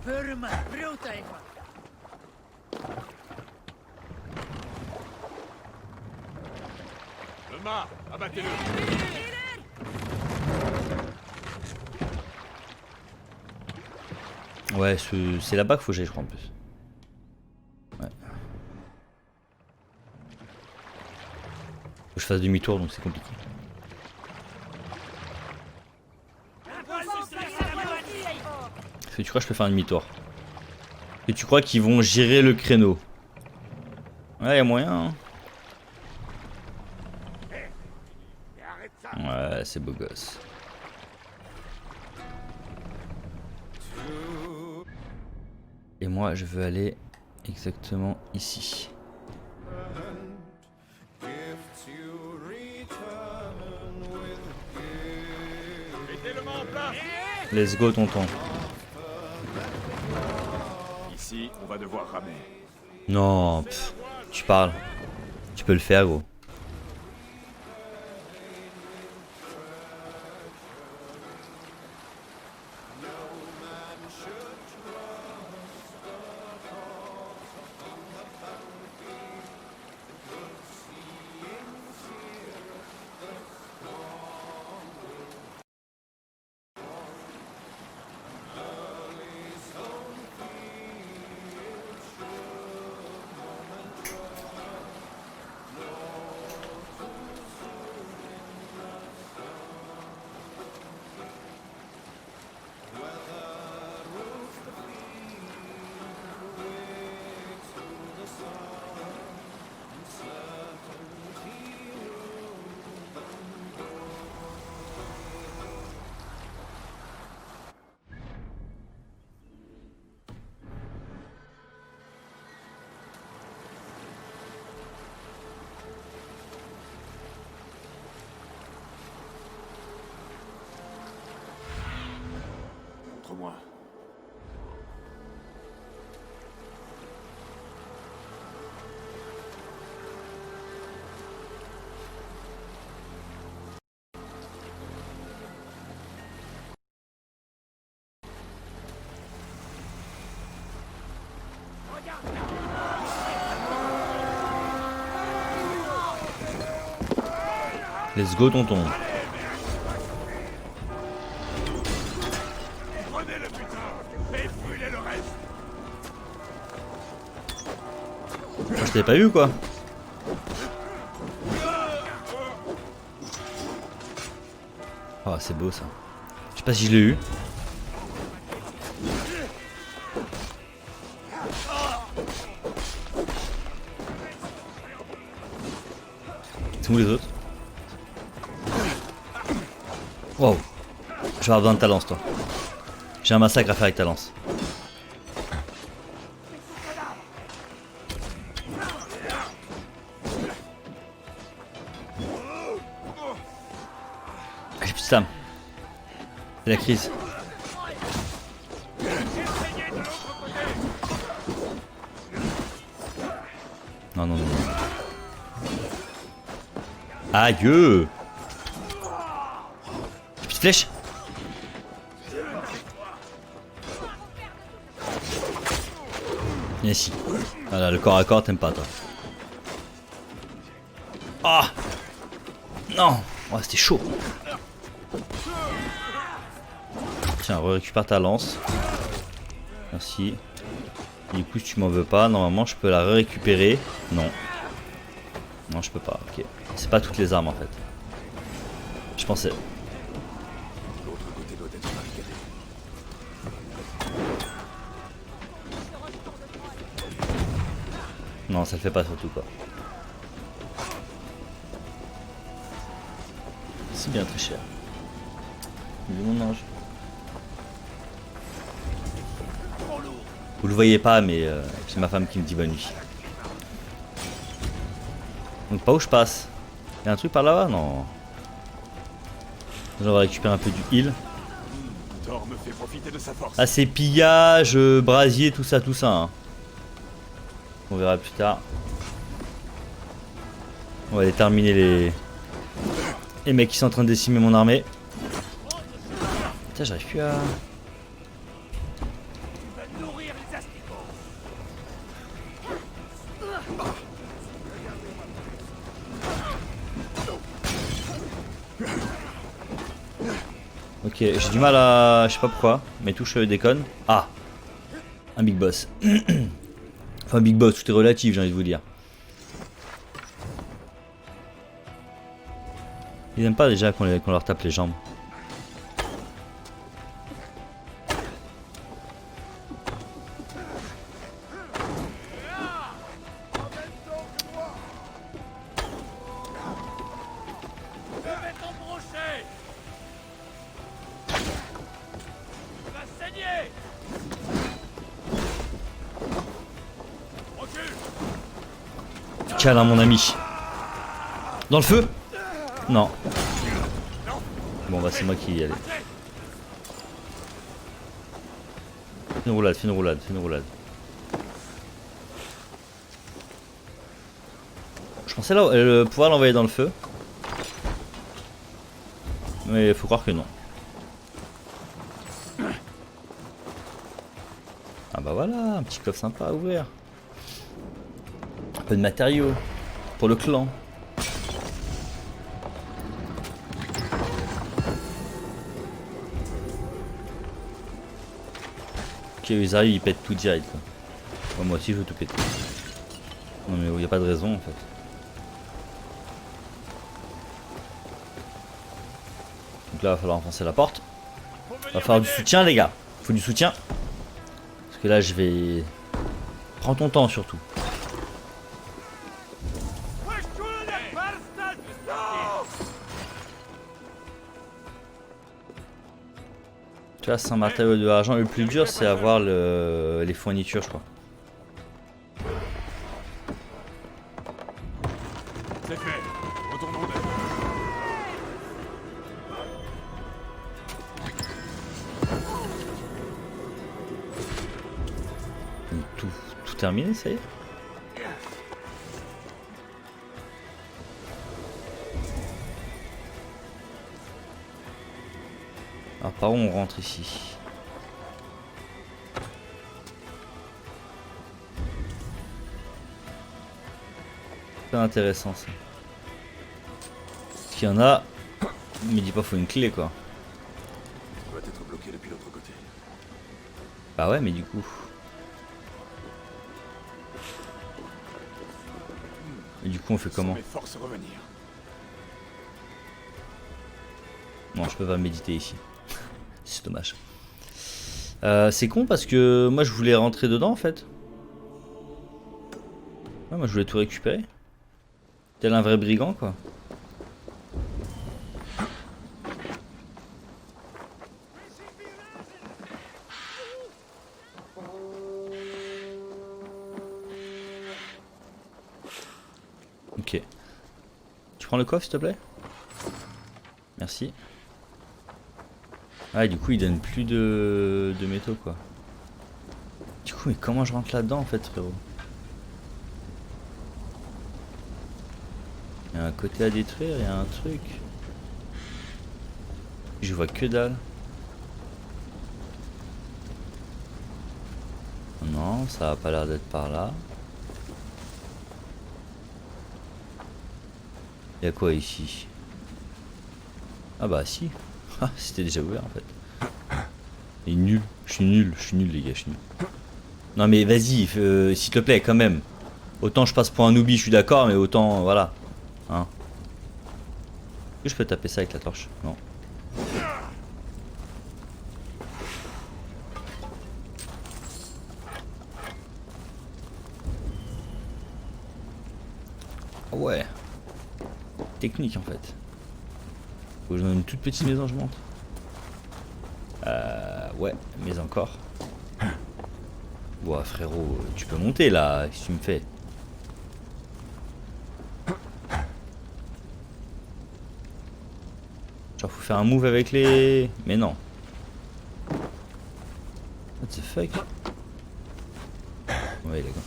Le mât, abattez-le. Ouais, c'est là-bas qu'il faut que j'aille, je crois, en plus. Ouais. Faut que je fasse demi-tour, donc c'est compliqué. Est-ce que tu crois que je peux faire un demi-tour? Et tu crois qu'ils vont gérer le créneau? Ouais, y'a moyen, hein. Ouais, c'est beau gosse. Et moi, je veux aller exactement ici. Let's go, tonton. Ici, on va devoir ramer. Non, pff, tu parles. Tu peux le faire, gros. Montre-moi. Let's go, tonton. Prenez le putain et brûlez le reste. Je t'avais pas vu, quoi. Oh, c'est beau, ça. Je sais pas si je l'ai eu. sont où les autres? Wow. Je vais avoir besoin de ta lance, toi. J'ai un massacre à faire avec ta lance. J'ai plus de slam. C'est la crise. Non, non, non. Aïe! J'ai plus de flèches. Viens ici. Voilà, le corps à corps, t'aimes pas, toi. Ah! Non! Oh, c'était chaud. Tiens, récupère ta lance. Merci. Du coup, si tu m'en veux pas, normalement, je peux la récupérer. Non. Non, je peux pas. Ok. C'est pas toutes les armes, en fait. Je pensais. L'autre côté doit être barricadé. Non, ça le fait pas surtout, quoi. C'est bien très cher. Il est mon ange. Vous le voyez pas, mais c'est ma femme qui me dit bonne nuit. Donc pas où je passe. Y'a un truc par là-bas? Non. On va récupérer un peu du heal. Thor me fait profiter de sa force. Ah, c'est pillage, brasier, tout ça, hein. On verra plus tard. On va aller terminer les mecs qui sont en train de décimer mon armée. Putain, j'arrive plus à... Ok, j'ai du mal à... Je sais pas pourquoi. Mes touches déconnent. Ah! Un big boss. Enfin, big boss, tout est relatif, j'ai envie de vous dire. Ils aiment pas déjà qu'on leur tape les jambes. Câlin, mon ami. Dans le feu? Non. Bon, bah c'est moi qui y allais. Fais une roulade, fais une roulade, fais une roulade. Je pensais là, pouvoir l'envoyer dans le feu. Mais il faut croire que non. Ah bah voilà, un petit coffre sympa à ouvrir. Un peu de matériaux pour le clan. Ok, ils arrivent, ils pètent tout direct. Quoi. Bon, moi aussi je veux tout péter. Non mais il n'y a pas de raison en fait. Donc là il va falloir enfoncer la porte. Il va falloir du soutien les gars. Il faut du soutien. Parce que là je vais... Prends ton temps surtout. Tu vois, c'est un matériau de argent. Le plus dur c'est avoir les fournitures je crois. C'est fait. Retournons vers. Tout terminé, ça y est. Alors par où on rentre ici? C'est intéressant ça. Parce qu'il y en a, mais dis pas faut une clé quoi. On doit être bloqué depuis l'autre côté. Bah ouais mais du coup. Et du coup on fait comment? Mes forces revenir. Non je peux pas méditer ici. C'est dommage. C'est con parce que moi je voulais rentrer dedans en fait. Ouais, moi je voulais tout récupérer. Tel un vrai brigand quoi. Ok. Tu prends le coffre s'il te plaît? Merci. Ah, du coup, il donne plus de métaux quoi. Du coup, mais comment je rentre là-dedans en fait, frérot? Il y a un côté à détruire, il y a un truc. Je vois que dalle. Non, ça a pas l'air d'être par là. Il y a quoi ici? Ah bah si. Ah, c'était déjà ouvert en fait. Il est nul. Je suis nul les gars, je suis nul. Non mais vas-y, s'il te plaît quand même. Autant je passe pour un newbie, je suis d'accord, mais autant voilà. Hein. Est-ce que je peux taper ça avec la torche? Non. Ouais. Technique en fait. Faut que je donne une toute petite maison, je monte. Ouais, mais encore. Bon, frérot, tu peux monter là, qu'est-ce que tu me fais? Genre, faut faire un move avec les. Mais non. What the fuck? Ouais, d'accord.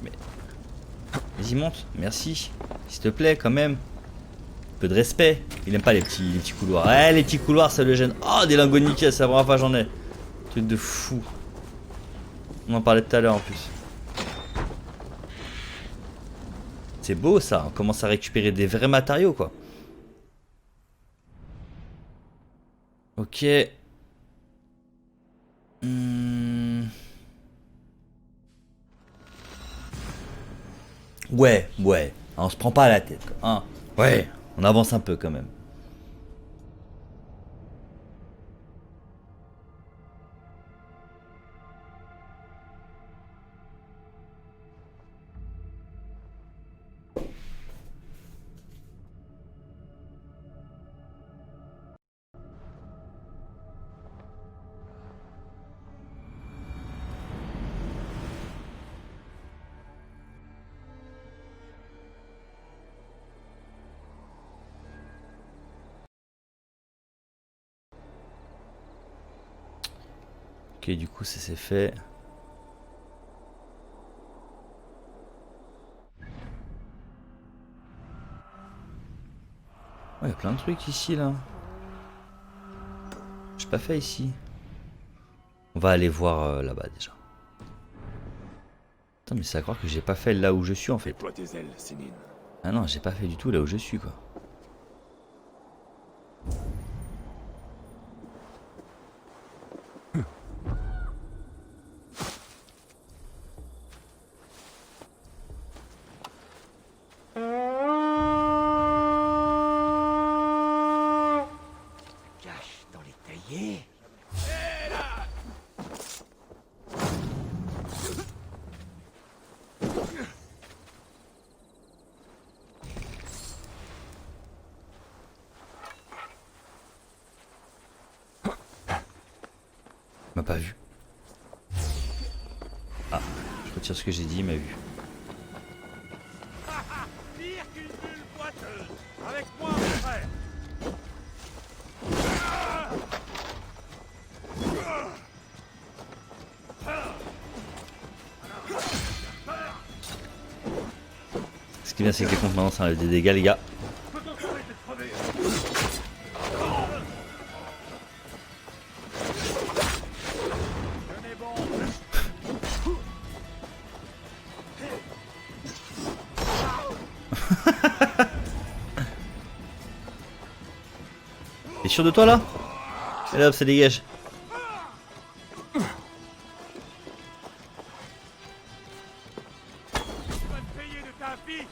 Mais. Vas-y, monte, merci. S'il te plaît, quand même. Un peu de respect. Il aime pas les petits couloirs. Ouais, les petits couloirs, ça le gêne. Oh, des lingots de nickel, c'est la première fois que j'en ai. Truc de fou. On en parlait tout à l'heure en plus. C'est beau ça, on commence à récupérer des vrais matériaux quoi. Ok. Ouais, ouais. On se prend pas à la tête quoi. Hein. Ouais, on avance un peu quand même. Ok, du coup ça c'est fait. Ouais, il y a plein de trucs ici là. J'ai pas fait ici. On va aller voir là-bas déjà. Attends, mais c'est à croire que j'ai pas fait là où je suis en fait. Toi tes ailes, Sénine. Ah non, j'ai pas fait du tout là où je suis quoi. Cache dans les taillés. Il m'a pas vu. Ah, je retire ce que j'ai dit, il m'a vu. Pire qu'une bulle boiteuse. Avec moi, mon frère. Ce qui est bien, c'est que les comptes maintenant ça enlève des dégâts, les gars. T'es sûr de toi là? Et là, hop, ça dégage. Tu vas te payer de ta vie.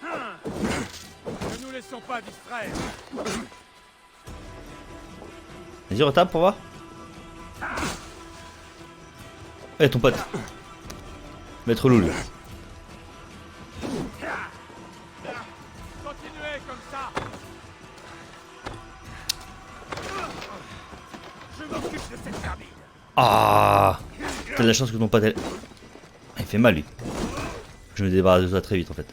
Ne nous laissons pas distraire. Vas-y, retape pour voir. Eh, ton pote. Maître Loul. Continuez comme ça. Je m'occupe de cette carbine. Ah, t'as de la chance que ton pote elle... Il fait mal lui. Je me débarrasse de toi très vite en fait.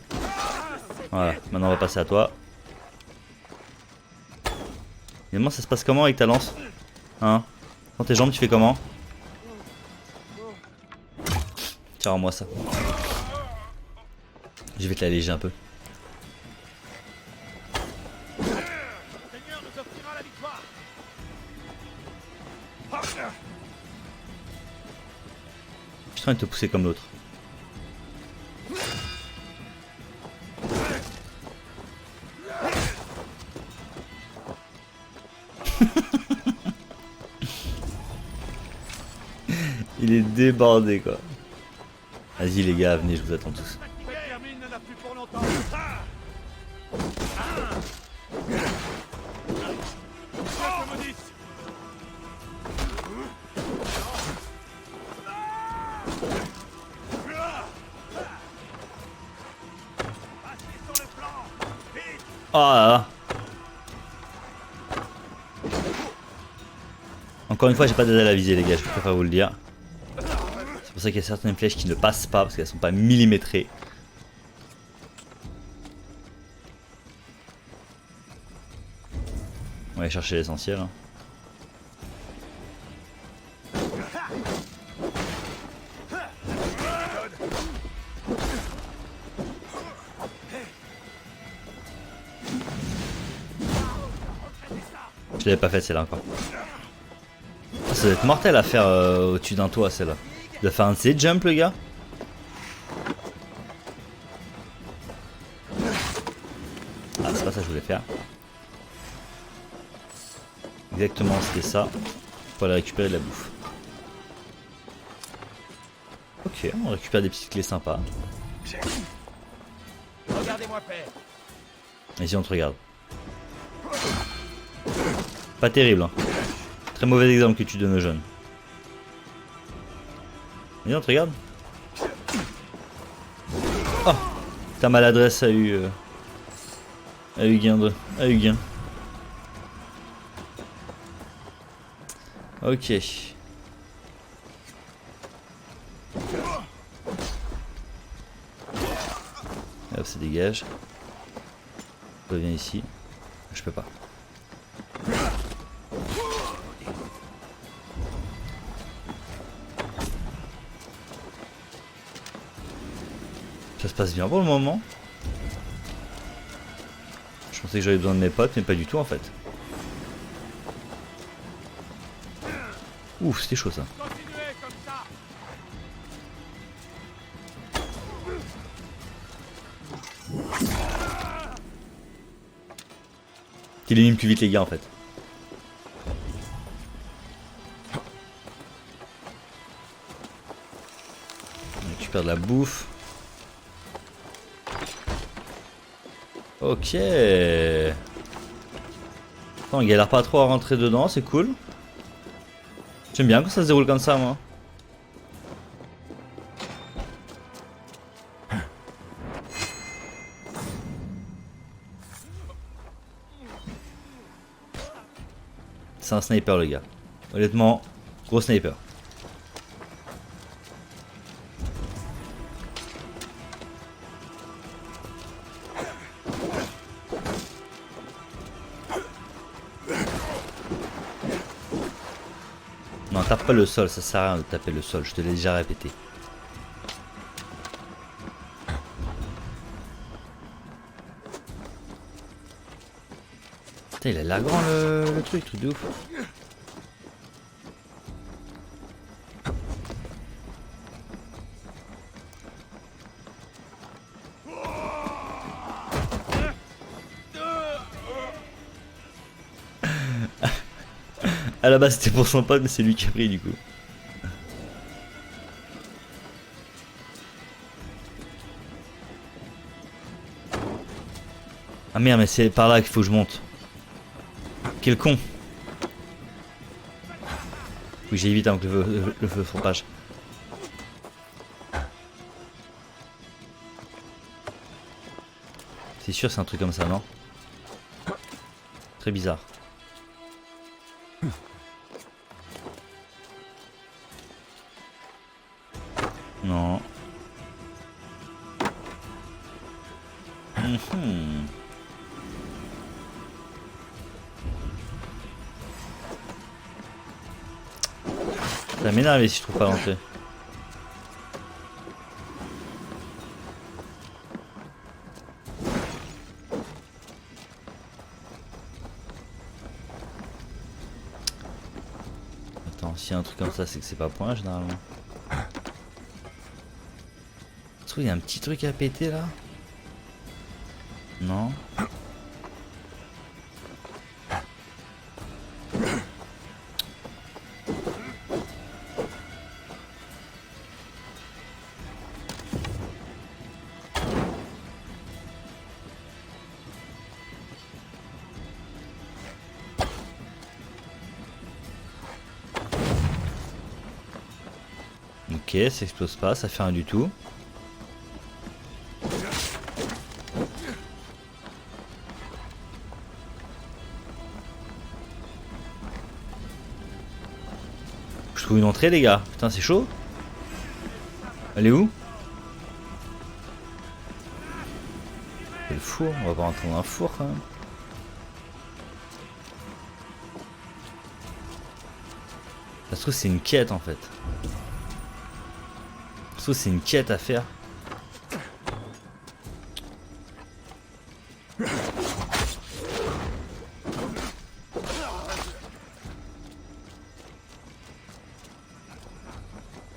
Voilà, maintenant on va passer à toi. Finalement ça se passe comment avec ta lance? Hein? Dans tes jambes tu fais comment? Tiens, rends-moi ça. Je vais te l'alléger un peu. Seigneur nous offrira la victoire. Putain, il te poussait comme l'autre. Il est débordé quoi. Vas-y les gars, venez, je vous attends tous. Hermine n'en a plus pour longtemps. Oh là là. Encore une fois, j'ai pas d'aide à la visée les gars, je préfère vous le dire. C'est pour ça qu'il y a certaines flèches qui ne passent pas parce qu'elles sont pas millimétrées. On va aller chercher l'essentiel. Hein. Je l'avais pas faite celle-là encore. Ah, ça doit être mortel à faire au-dessus d'un toit celle-là. Il doit faire un de ces jumps le gars. Ah c'est pas ça que je voulais faire. Exactement c'était ça. Pour aller récupérer de la bouffe. Ok, on récupère des petites clés sympas. Regardez-moi faire. Ici on te regarde. Pas terrible hein. Très mauvais exemple que tu donnes aux jeunes. Viens on te regarde. Oh, ta maladresse a eu gain. Ok. Hop, ça dégage. Reviens ici. Je peux pas. Ça se passe bien pour le moment. Je pensais que j'avais besoin de mes potes, mais pas du tout en fait. Ouf, c'était chaud ça. Continuez comme ça. Qu'il élimine plus vite les gars en fait. On récupère de la bouffe. Ok. On galère pas trop à rentrer dedans, c'est cool. J'aime bien quand ça se déroule comme ça moi. C'est un sniper le gars. Honnêtement, gros sniper. Non, tape pas le sol, ça sert à rien de taper le sol, je te l'ai déjà répété. Putain, il a l'air grand le truc de ouf. À la base c'était pour son pote mais c'est lui qui a pris du coup. Ah merde mais c'est par là qu'il faut que je monte. Quel con. Faut que j'évite avant que le feu propage. C'est sûr c'est un truc comme ça non? Très bizarre. Non. Ça m'énerve si je trouve pas l'entrée. Attends, s'il y a un truc comme ça, c'est que c'est pas point généralement. Je trouve qu'il y a un petit truc à péter là. Non. Ok, ça explose pas, ça fait rien du tout. Je trouve une entrée les gars, putain c'est chaud. Elle est où? C'est le four, on va pas rentrer dans un four quand même. Ça se trouve c'est une quête en fait. Ça se trouve c'est une quête à faire.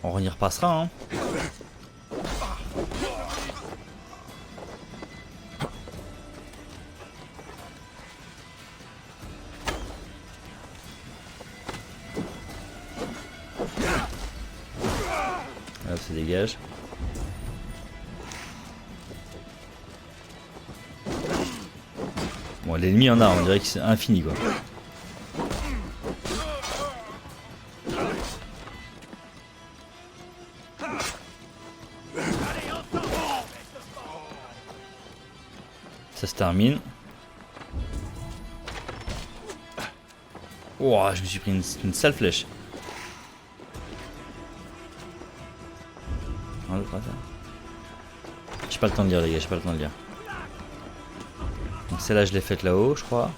On y repassera hein. Là ça dégage. Bon l'ennemi en a, on dirait que c'est infini quoi. Ça se termine. Oh, je me suis pris une sale flèche. J'ai pas le temps de lire les gars, j'ai pas le temps de lire. Donc celle-là je l'ai faite là-haut je crois.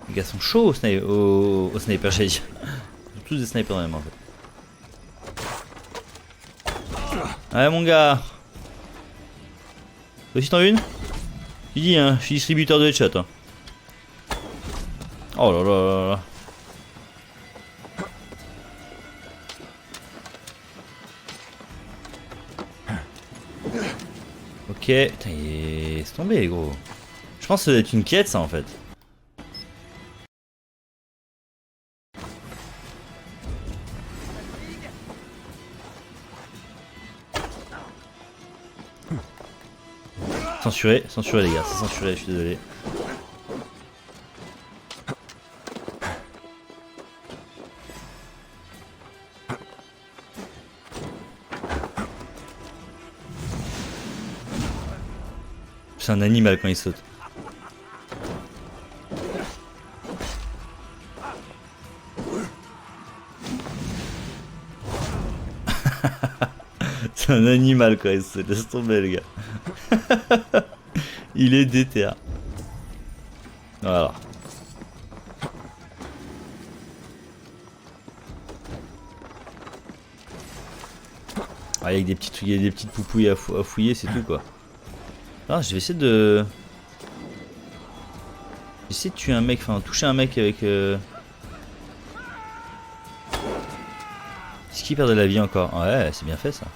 Les gars sont chauds au sniper, j'ai dit. Ils sont tous des snipers dans les mains en fait. Ouais mon gars. Toi aussi t'en veux une? Tu dis hein, je suis distributeur de headshot hein. Oh là là là là. Ok, putain c'est tombé les gros. Je pense que ça doit être une quête ça en fait. Censuré, censuré les gars, c'est censuré, je suis désolé. C'est un animal quand il saute. C'est un animal quand il saute, laisse tomber les gars. Il est déter. Voilà. Avec des petits trucs, des petites poupouilles à fouiller, c'est tout quoi. Ah, je vais essayer de. J'essaie de tuer un mec, enfin toucher un mec avec. Est-ce qu'il perd de la vie encore? Ouais, c'est bien fait ça.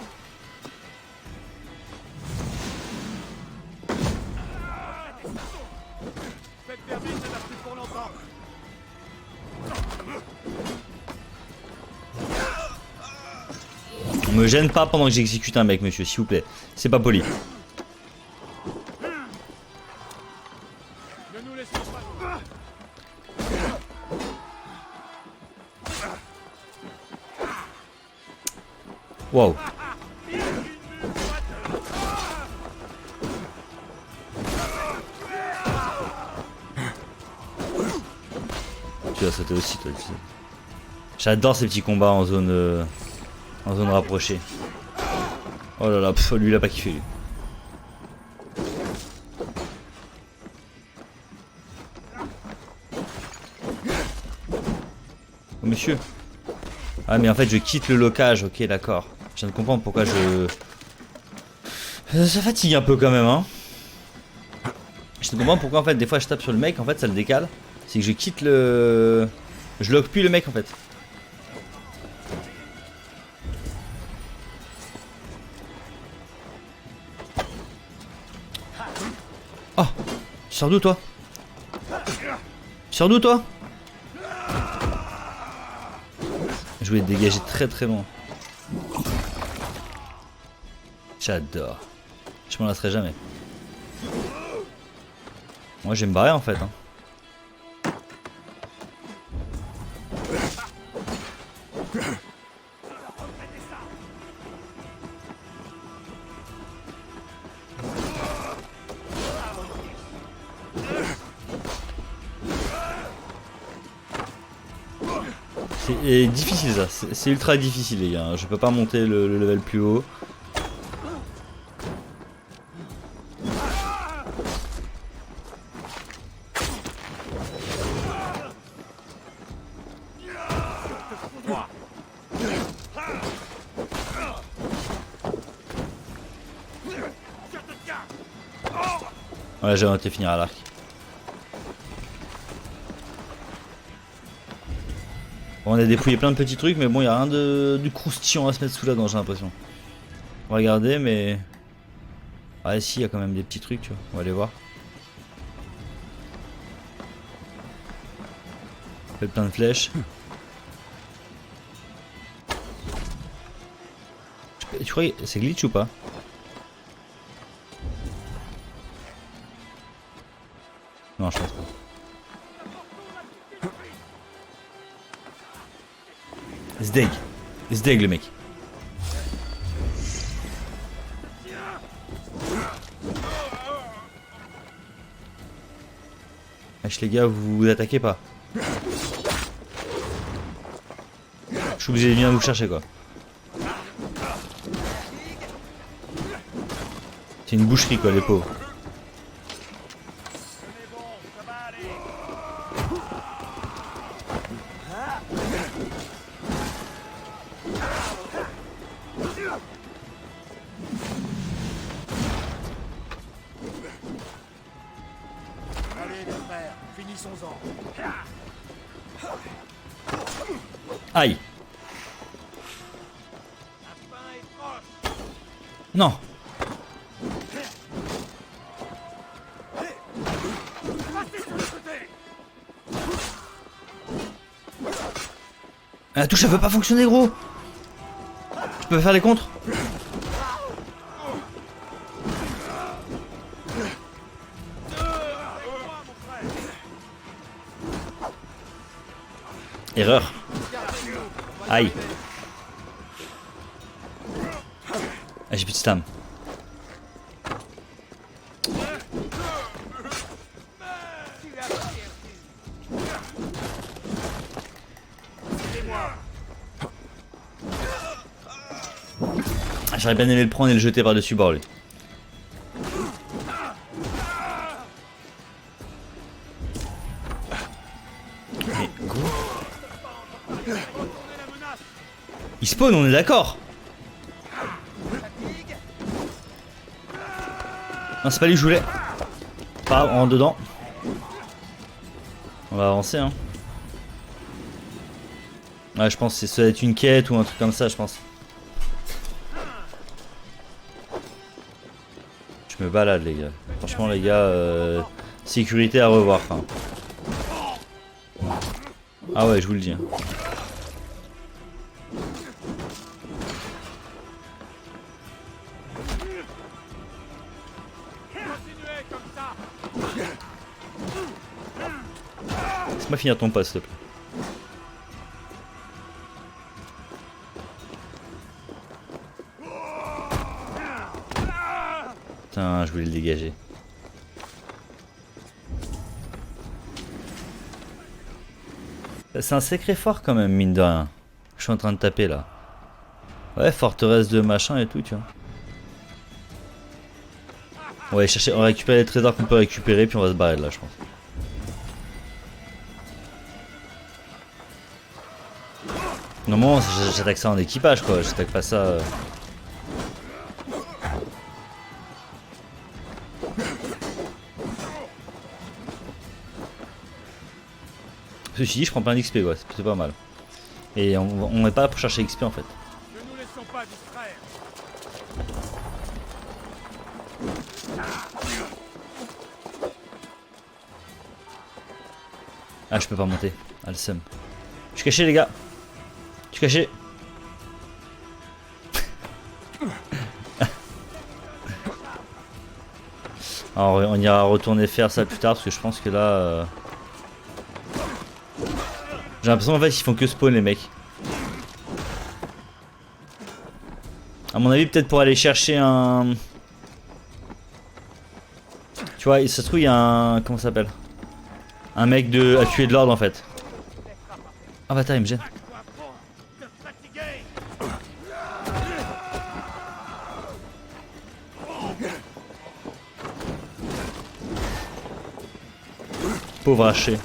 On me gêne pas pendant que j'exécute un mec, monsieur, s'il vous plaît. C'est pas poli. Wow. tu vas sauter aussi, toi. Tu sais. J'adore ces petits combats en zone rapprochée. Oh là là, lui il a pas kiffé. Lui. Oh, monsieur. Ah mais en fait je quitte le locage, ok d'accord. Je viens de comprendre pourquoi je... Ça fatigue un peu quand même hein. Je viens de comprendre pourquoi en fait des fois je tape sur le mec, en fait ça le décale. C'est que je quitte le... Je lock plus le mec en fait. Oh, tu sors d'où toi? Tu sors d'où toi? Je voulais te dégager très très loin. J'adore. Je m'en lasserai jamais. Moi je vais me barrer en fait hein. C'est difficile ça, c'est ultra difficile les gars, je peux pas monter le level plus haut. Voilà, j'ai hâte de finir à l'arc. Bon, on a dépouillé plein de petits trucs, mais bon, il n'y a rien de croustillant à se mettre sous la dent, j'ai l'impression. On va regarder, mais... Ah si, il y a quand même des petits trucs, tu vois. On va aller voir. On fait plein de flèches. Tu crois que c'est glitch ou pas? Non, je pense pas. Zdeg le mec. Wesh les gars, vous attaquez pas. Je suis obligé de venir vous chercher quoi. C'est une boucherie quoi les pauvres. Aïe. Non. La touche elle veut pas fonctionner gros. Je peux faire les contres. Erreur. Aïe. Ah, j'ai plus de stam. Ah, j'aurais bien aimé le prendre et le jeter par-dessus bord lui. Il spawn, on est d'accord. Non, c'est pas lui que je voulais. Pas en dedans. On va avancer, hein. Ouais, je pense que ça doit être une quête ou un truc comme ça, je pense. Je me balade, les gars. Franchement, les gars, sécurité à revoir. Hein. Ah ouais, je vous le dis. Hein. Laisse-moi finir ton poste, s'il te plaît. Putain, je voulais le dégager. C'est un sacré fort quand même, mine de rien. Je suis en train de taper là. Ouais, forteresse de machin et tout, tu vois. On va aller chercher, on va récupérer les trésors qu'on peut récupérer, puis on va se barrer de là, je pense. Normalement, j'attaque ça en équipage, quoi. J'attaque pas ça. Ceci dit, je prends plein d'XP, ouais, c'est pas mal. Et on est pas là pour chercher XP en fait. Ne nous laissons pas distraire. Ah, je peux pas monter. Ah, le seum. Je suis caché, les gars. Je suis caché. Alors, on ira retourner faire ça plus tard parce que je pense que là. J'ai l'impression en fait qu'ils font que spawn les mecs. À mon avis, peut-être pour aller chercher un. Tu vois, ça se trouve, il y a un. Comment ça s'appelle? Un mec à tuer de l'ordre en fait. Ah, bâtard, il me gêne. Pauvre haché.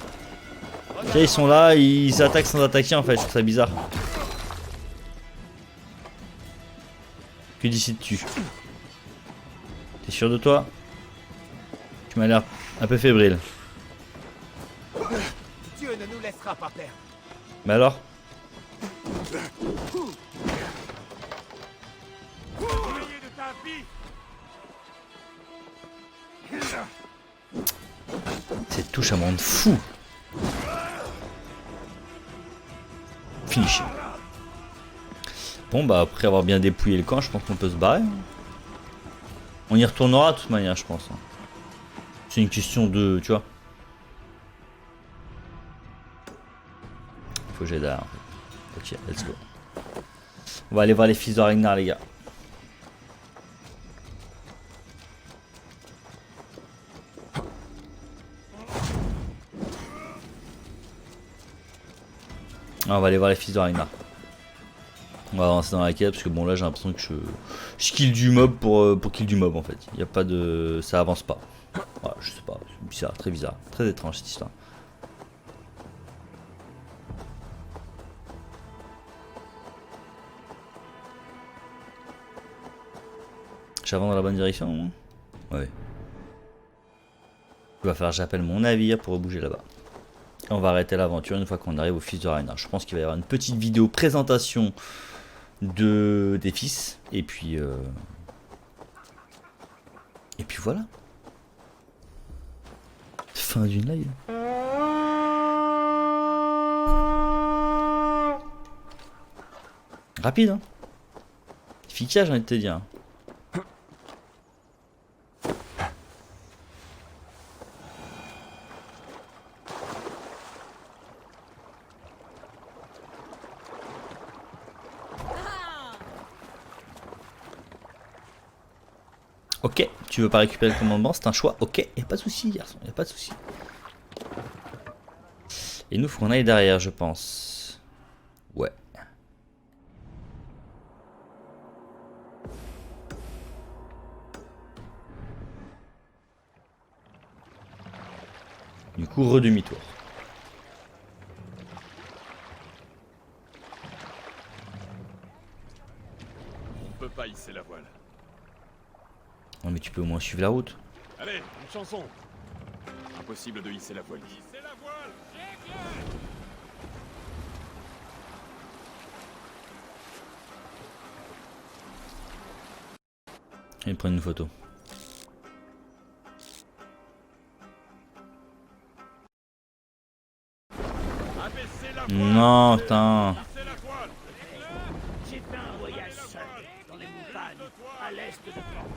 Tiens, ils sont là, ils attaquent sans attaquer en fait, je trouve ça bizarre. Que d'ici dessus. T'es sûr de toi? Tu m'as l'air un peu fébrile. Dieu ne nous laissera pas perdre. Mais alors? Oubliez de ta vie. Cette touche, elle me rend fou. Finish. Bon bah après avoir bien dépouillé le camp, je pense qu'on peut se barrer. On y retournera de toute manière, je pense. C'est une question de, tu vois. Faut que j'aide derrière. Ok, let's go. On va aller voir les fils de Ragnar, les gars. Ah, on va aller voir les fils de Ragnar. On va avancer dans la quête parce que bon là j'ai l'impression que je kill du mob pour kill du mob en fait. Il n'y a pas de. Ça avance pas. Voilà, je sais pas, c'est bizarre, très bizarre, très étrange cette histoire. J'avance dans la bonne direction au moins? Ouais. Il va falloir que j'appelle mon navire pour bouger là-bas. Et on va arrêter l'aventure une fois qu'on arrive au fils de Ragnar. Je pense qu'il va y avoir une petite vidéo présentation des fils. Et puis voilà. Fin d'une live. Rapide hein. Efficace j'ai envie de te dire. Ok, tu veux pas récupérer le commandement, c'est un choix. Ok, y a pas de souci, garçon, y a pas de souci. Et nous, faut qu'on aille derrière, je pense. Ouais. Du coup, redemi-tour. On peut pas hisser la voile. Non mais tu peux au moins suivre la route. Allez, une chanson. Impossible de hisser la voile. Hissez la voile. Et prendre une photo. Abaissez la voile. Non, putain. Hissez la voile. J'ai fait un voyage seul dans les montagnes à l'est de Portland.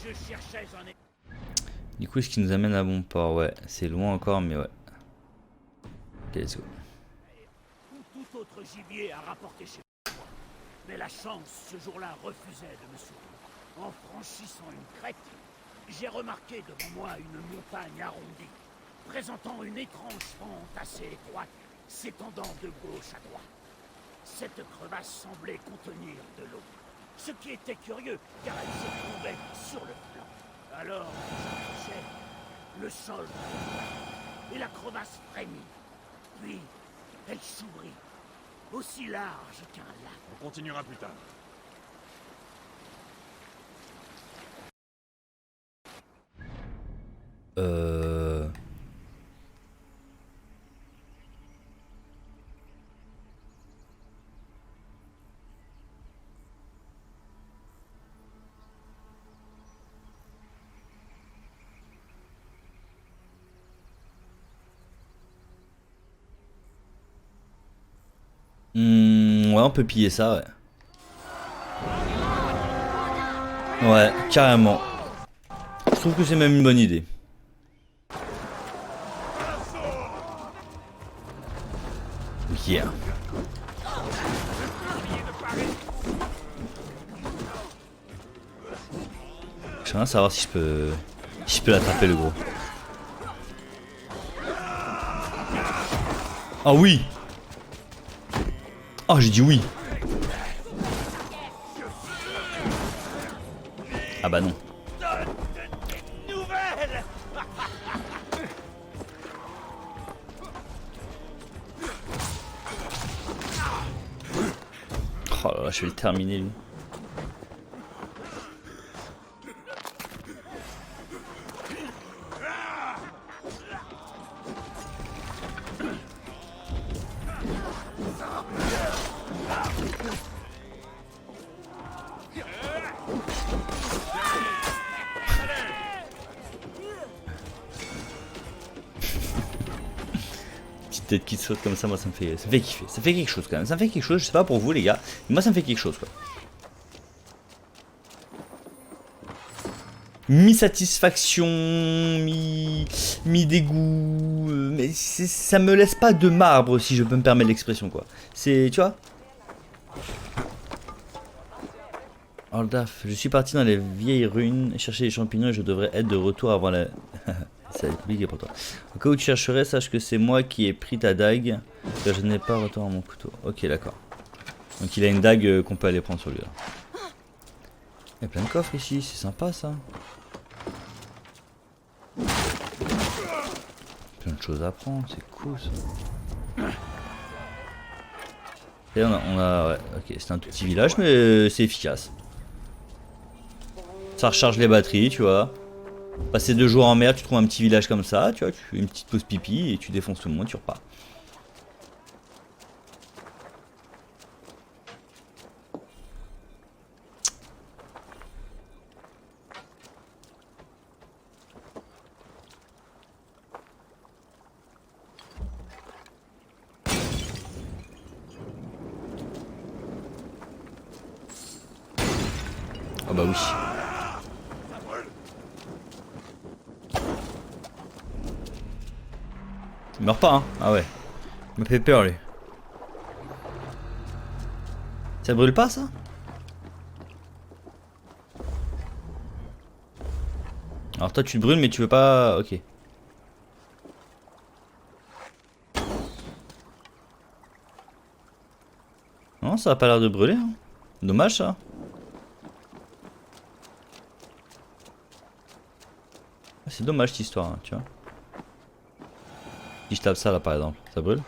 Je cherchais un... Du coup, ce qui nous amène à bon port, ouais. C'est loin encore, mais ouais. Ok, let's go. Ou tout autre gibier à rapporter chez moi. Mais la chance, ce jour-là, refusait de me sourire. En franchissant une crête, j'ai remarqué devant moi une montagne arrondie, présentant une étrange pente assez étroite, s'étendant de gauche à droite. Cette crevasse semblait contenir de l'eau. Ce qui était curieux, car elle se trouvait sur le flanc. Alors, j'approchais, le sol tomba, et la crevasse frémit. Puis, elle s'ouvrit, aussi large qu'un lac. On continuera plus tard. Ouais, on peut piller ça, ouais. Ouais, carrément. Je trouve que c'est même une bonne idée. Yeah. J'aimerais savoir si je peux l'attraper le gros. Ah oui. Oh, j'ai dit oui. Ah bah non. Oh là là, je vais le terminer lui. Tête qui saute comme ça, moi ça me fait kiffer, ça fait quelque chose quand même, ça me fait quelque chose, je sais pas pour vous les gars, mais moi ça me fait quelque chose quoi. Mi-satisfaction, mi-dégoût, mais ça me laisse pas de marbre si je peux me permettre l'expression quoi. C'est, tu vois. Aldaf, je suis parti dans les vieilles ruines chercher les champignons et je devrais être de retour avant la... Ça va être compliqué pour toi. Au cas où tu chercherais, sache que c'est moi qui ai pris ta dague. Car je n'ai pas retour à mon couteau. Ok, d'accord. Donc il a une dague qu'on peut aller prendre sur lui. Là. Il y a plein de coffres ici, c'est sympa ça. Plein de choses à prendre, c'est cool ça. Et on a ouais, ok, c'est un tout petit village, mais c'est efficace. Ça recharge les batteries, tu vois. Passer 2 jours en mer, tu trouves un petit village comme ça, tu vois, tu fais une petite pause pipi et tu défonces tout le monde, tu repars. Ah bah oui. Il meurt pas hein. Ah ouais. Il me fait peur lui. Ça brûle pas ça? Alors toi tu te brûles mais tu veux pas... Ok. Non ça a pas l'air de brûler hein. Dommage ça. C'est dommage cette histoire hein, tu vois. Si je tape ça là par exemple, ça brûle?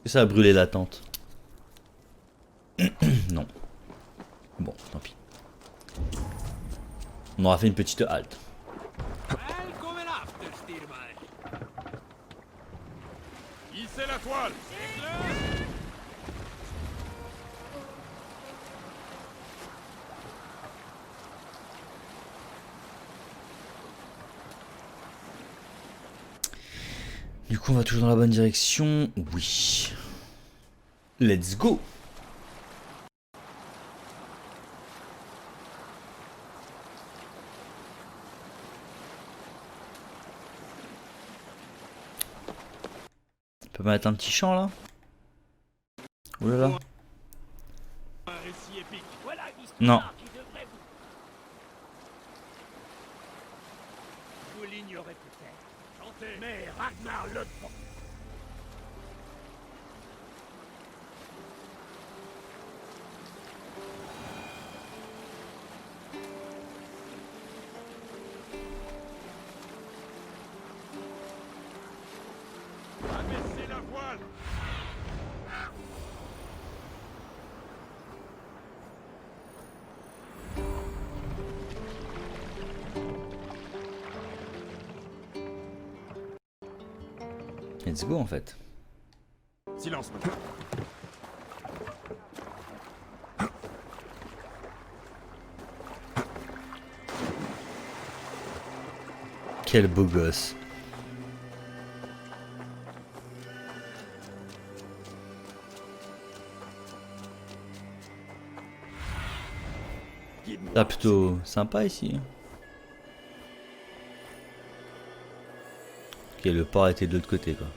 Est-ce que ça a brûlé la tente? Non. Bon, tant pis. On aura fait une petite halte. Hissez la toile! Du coup on va toujours dans la bonne direction. Oui. Let's go. On peut mettre un petit champ là. Oulala. Non. Vous l'ignorez peut-être, mais Ragnar Charlotte. Abaissez la voile. Let's go en fait. Silence maintenant. Quel beau gosse. Guide-moi. Ah, plutôt sympa ici. Ok, le port était de l'autre côté quoi.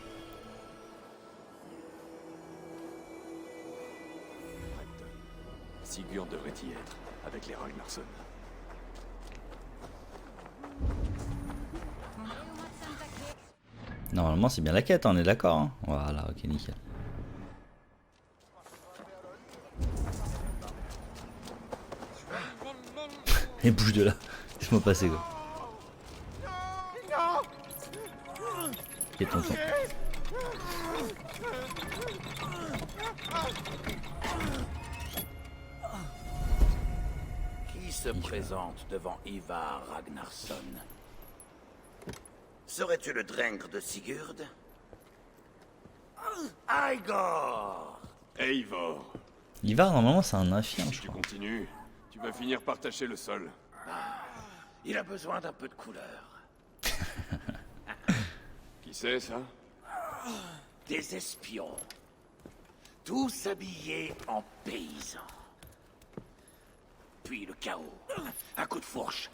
Sigurd devrait y être, avec les Ragnarsson. Normalement c'est bien la quête, on est d'accord hein. Voilà, ok nickel. Et bouge de là, laisse-moi passer quoi. Ok tonton. Qui se présente devant Ivar Ragnarsson? Serais-tu le drengr de Sigurd? Igor! Eivor, Ivar normalement c'est un infirme si je tu crois. continues, tu vas finir par tacher le sol. Il a besoin d'un peu de couleur. Qui c'est ça? Des espions. Tous habillés en paysans. Puis le chaos. Un coup de fourche.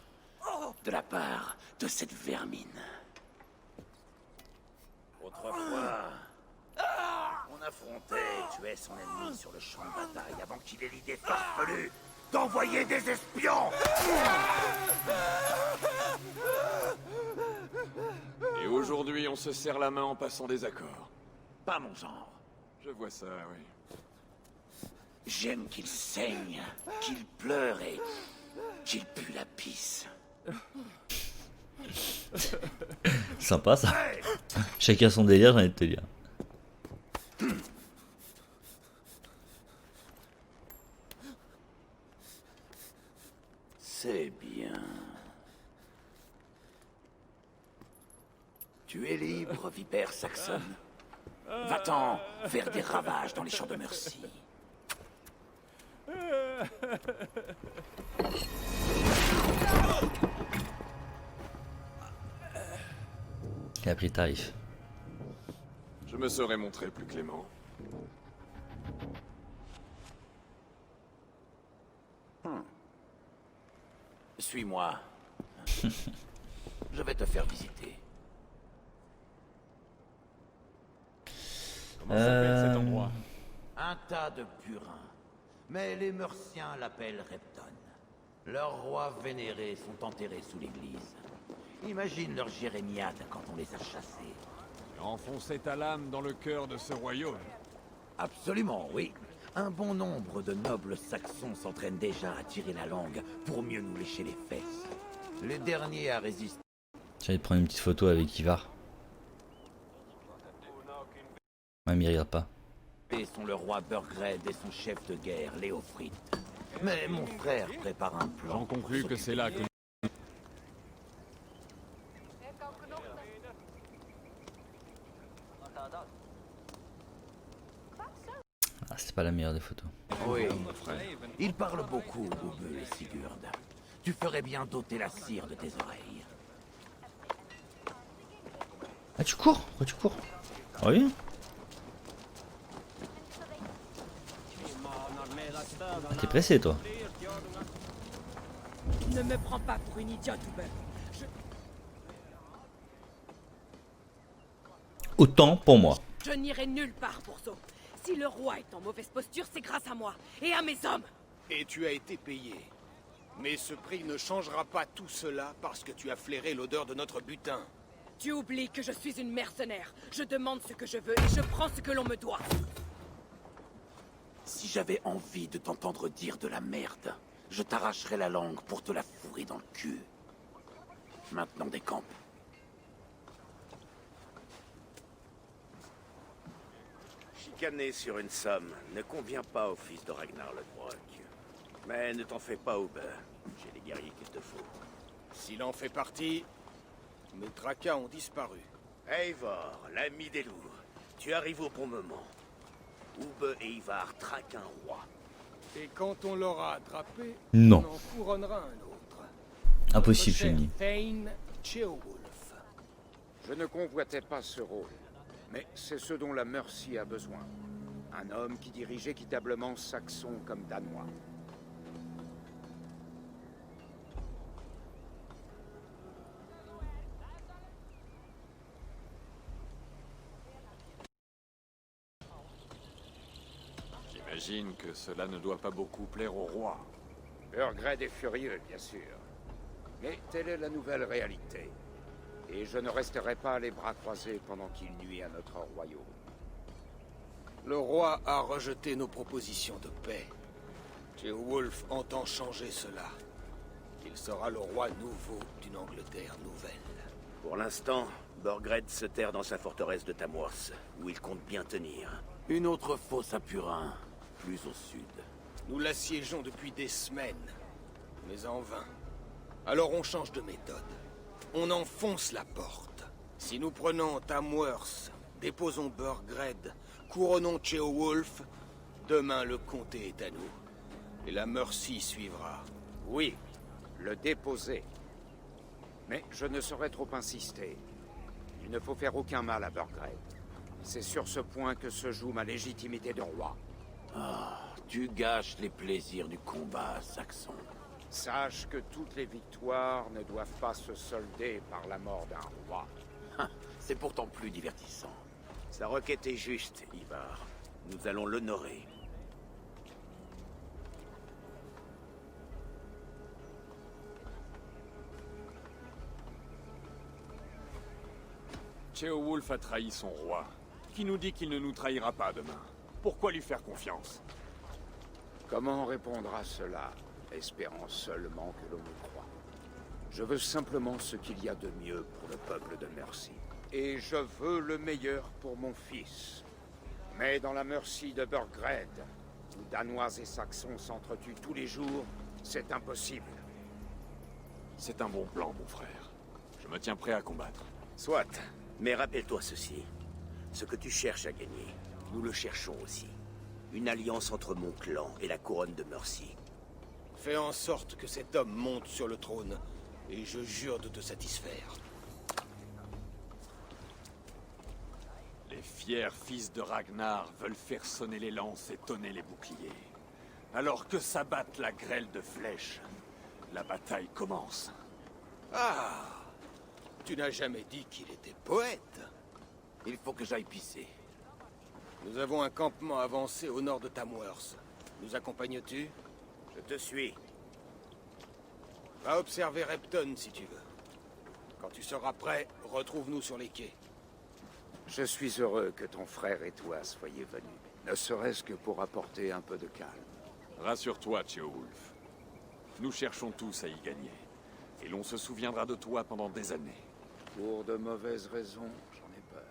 De la part de cette vermine. Autrefois, on affrontait et tuait son ennemi sur le champ de bataille avant qu'il ait l'idée farfelue d'envoyer des espions. Et aujourd'hui, on se serre la main en passant des accords. Pas mon genre. Je vois ça, oui. J'aime qu'il saigne, qu'il pleure et qu'il pue la pisse. Sympa ça. Chacun son délire, j'ai envie de te dire. C'est bien. Tu es libre, vipère saxonne. Va-t'en faire des ravages dans les champs de Mercy. Il a pris tarif. Je me serais montré plus clément. Suis-moi. Je vais te faire visiter. Comment s'appelle cet endroit? Un tas de purins. Mais les Merciens l'appellent Repton. Leurs rois vénérés sont enterrés sous l'église. Imagine leur jérémiade quand on les a chassés. Enfoncer ta lame dans le cœur de ce royaume. Absolument, oui. Un bon nombre de nobles saxons s'entraînent déjà à tirer la langue pour mieux nous lécher les fesses. Les derniers à résister J'allais prendre une petite photo avec Ivar. Ouais, mais il regarde pas. sont le roi Burgred et son chef de guerre, Léofrid. Mais mon frère prépare un plan. J'en conclus que c'est là que... Ah, c'est pas la meilleure des photos. Oui, il parle beaucoup, Ubbe et Sigurd. Tu ferais bien d'ôter la cire de tes oreilles. Ah, tu cours? Pourquoi tu cours? Ah oui? Ah, t'es pressé, toi? Ne me prends pas pour une idiote, Ubbe. Autant pour moi. Je n'irai nulle part pour ça. Si le roi est en mauvaise posture, c'est grâce à moi et à mes hommes. Et tu as été payé. Mais ce prix ne changera pas tout cela parce que tu as flairé l'odeur de notre butin. Tu oublies que je suis une mercenaire. Je demande ce que je veux et je prends ce que l'on me doit. Si j'avais envie de t'entendre dire de la merde, je t'arracherais la langue pour te la fourrer dans le cul. Maintenant décampe. Chicaner sur une somme ne convient pas au fils de Ragnar Lodbrok. Mais ne t'en fais pas, Uber. J'ai les guerriers qu'il te faut. S'il en fait partie, mes tracas ont disparu. Eivor, l'ami des loups, tu arrives au bon moment. Ube et Ivar traquent un roi. Et quand on l'aura attrapé, Non. on en couronnera un autre. Impossible, Notre cher Shinji. Thane Ceolwulf. Je ne convoitais pas ce rôle, mais c'est ce dont la Mercy a besoin. Un homme qui dirige équitablement Saxons comme Danois. J'imagine que cela ne doit pas beaucoup plaire au roi. Burgred est furieux, bien sûr. Mais telle est la nouvelle réalité. Et je ne resterai pas les bras croisés pendant qu'il nuit à notre royaume. Le roi a rejeté nos propositions de paix. Ceolwulf entend changer cela. Il sera le roi nouveau d'une Angleterre nouvelle. Pour l'instant, Burgred se terre dans sa forteresse de Tamworth, où il compte bien tenir. Une autre fosse à Purin, plus au sud. Nous l'assiégeons depuis des semaines, mais en vain. Alors on change de méthode. On enfonce la porte. Si nous prenons Tamworth, déposons Burgred, couronnons Ceolwulf, demain le comté est à nous. Et la Mercy suivra. Oui, le déposer. Mais je ne saurais trop insister. Il ne faut faire aucun mal à Burgred. C'est sur ce point que se joue ma légitimité de roi. Ah, tu gâches les plaisirs du combat, Saxon. Sache que toutes les victoires ne doivent pas se solder par la mort d'un roi. C'est pourtant plus divertissant. Sa requête est juste, Ivar. Nous allons l'honorer. Ceolwulf a trahi son roi. Qui nous dit qu'il ne nous trahira pas demain? Pourquoi lui faire confiance? Comment répondre à cela, espérant seulement que l'on me croie? Je veux simplement ce qu'il y a de mieux pour le peuple de Mercy. Et je veux le meilleur pour mon fils. Mais dans la Mercy de Burgred, où Danois et Saxons s'entretuent tous les jours, c'est impossible. C'est un bon plan, mon frère. Je me tiens prêt à combattre. Soit, mais rappelle-toi ceci. Ce que tu cherches à gagner, nous le cherchons aussi. Une alliance entre mon clan et la couronne de Mercy. Fais en sorte que cet homme monte sur le trône, et je jure de te satisfaire. Les fiers fils de Ragnar veulent faire sonner les lances et tonner les boucliers. Alors que s'abatte la grêle de flèches, la bataille commence. Ah! Tu n'as jamais dit qu'il était poète. Il faut que j'aille pisser. Nous avons un campement avancé au nord de Tamworth. Nous accompagnes-tu? Je te suis. Va observer Repton si tu veux. Quand tu seras prêt, retrouve-nous sur les quais. Je suis heureux que ton frère et toi soyez venus. Ne serait-ce que pour apporter un peu de calme. Rassure-toi, Ceolwulf. Nous cherchons tous à y gagner. Et l'on se souviendra de toi pendant des années. Pour de mauvaises raisons, j'en ai peur.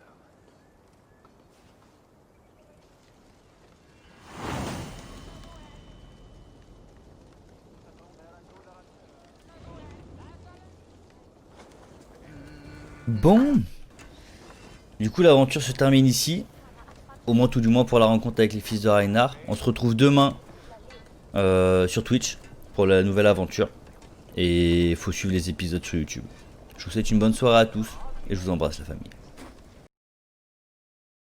Bon. Du coup, l'aventure se termine ici. Au moins, tout du moins pour la rencontre avec les fils de Ragnar. On se retrouve demain sur Twitch pour la nouvelle aventure. Et il faut suivre les épisodes sur YouTube. Je vous souhaite une bonne soirée à tous et je vous embrasse la famille.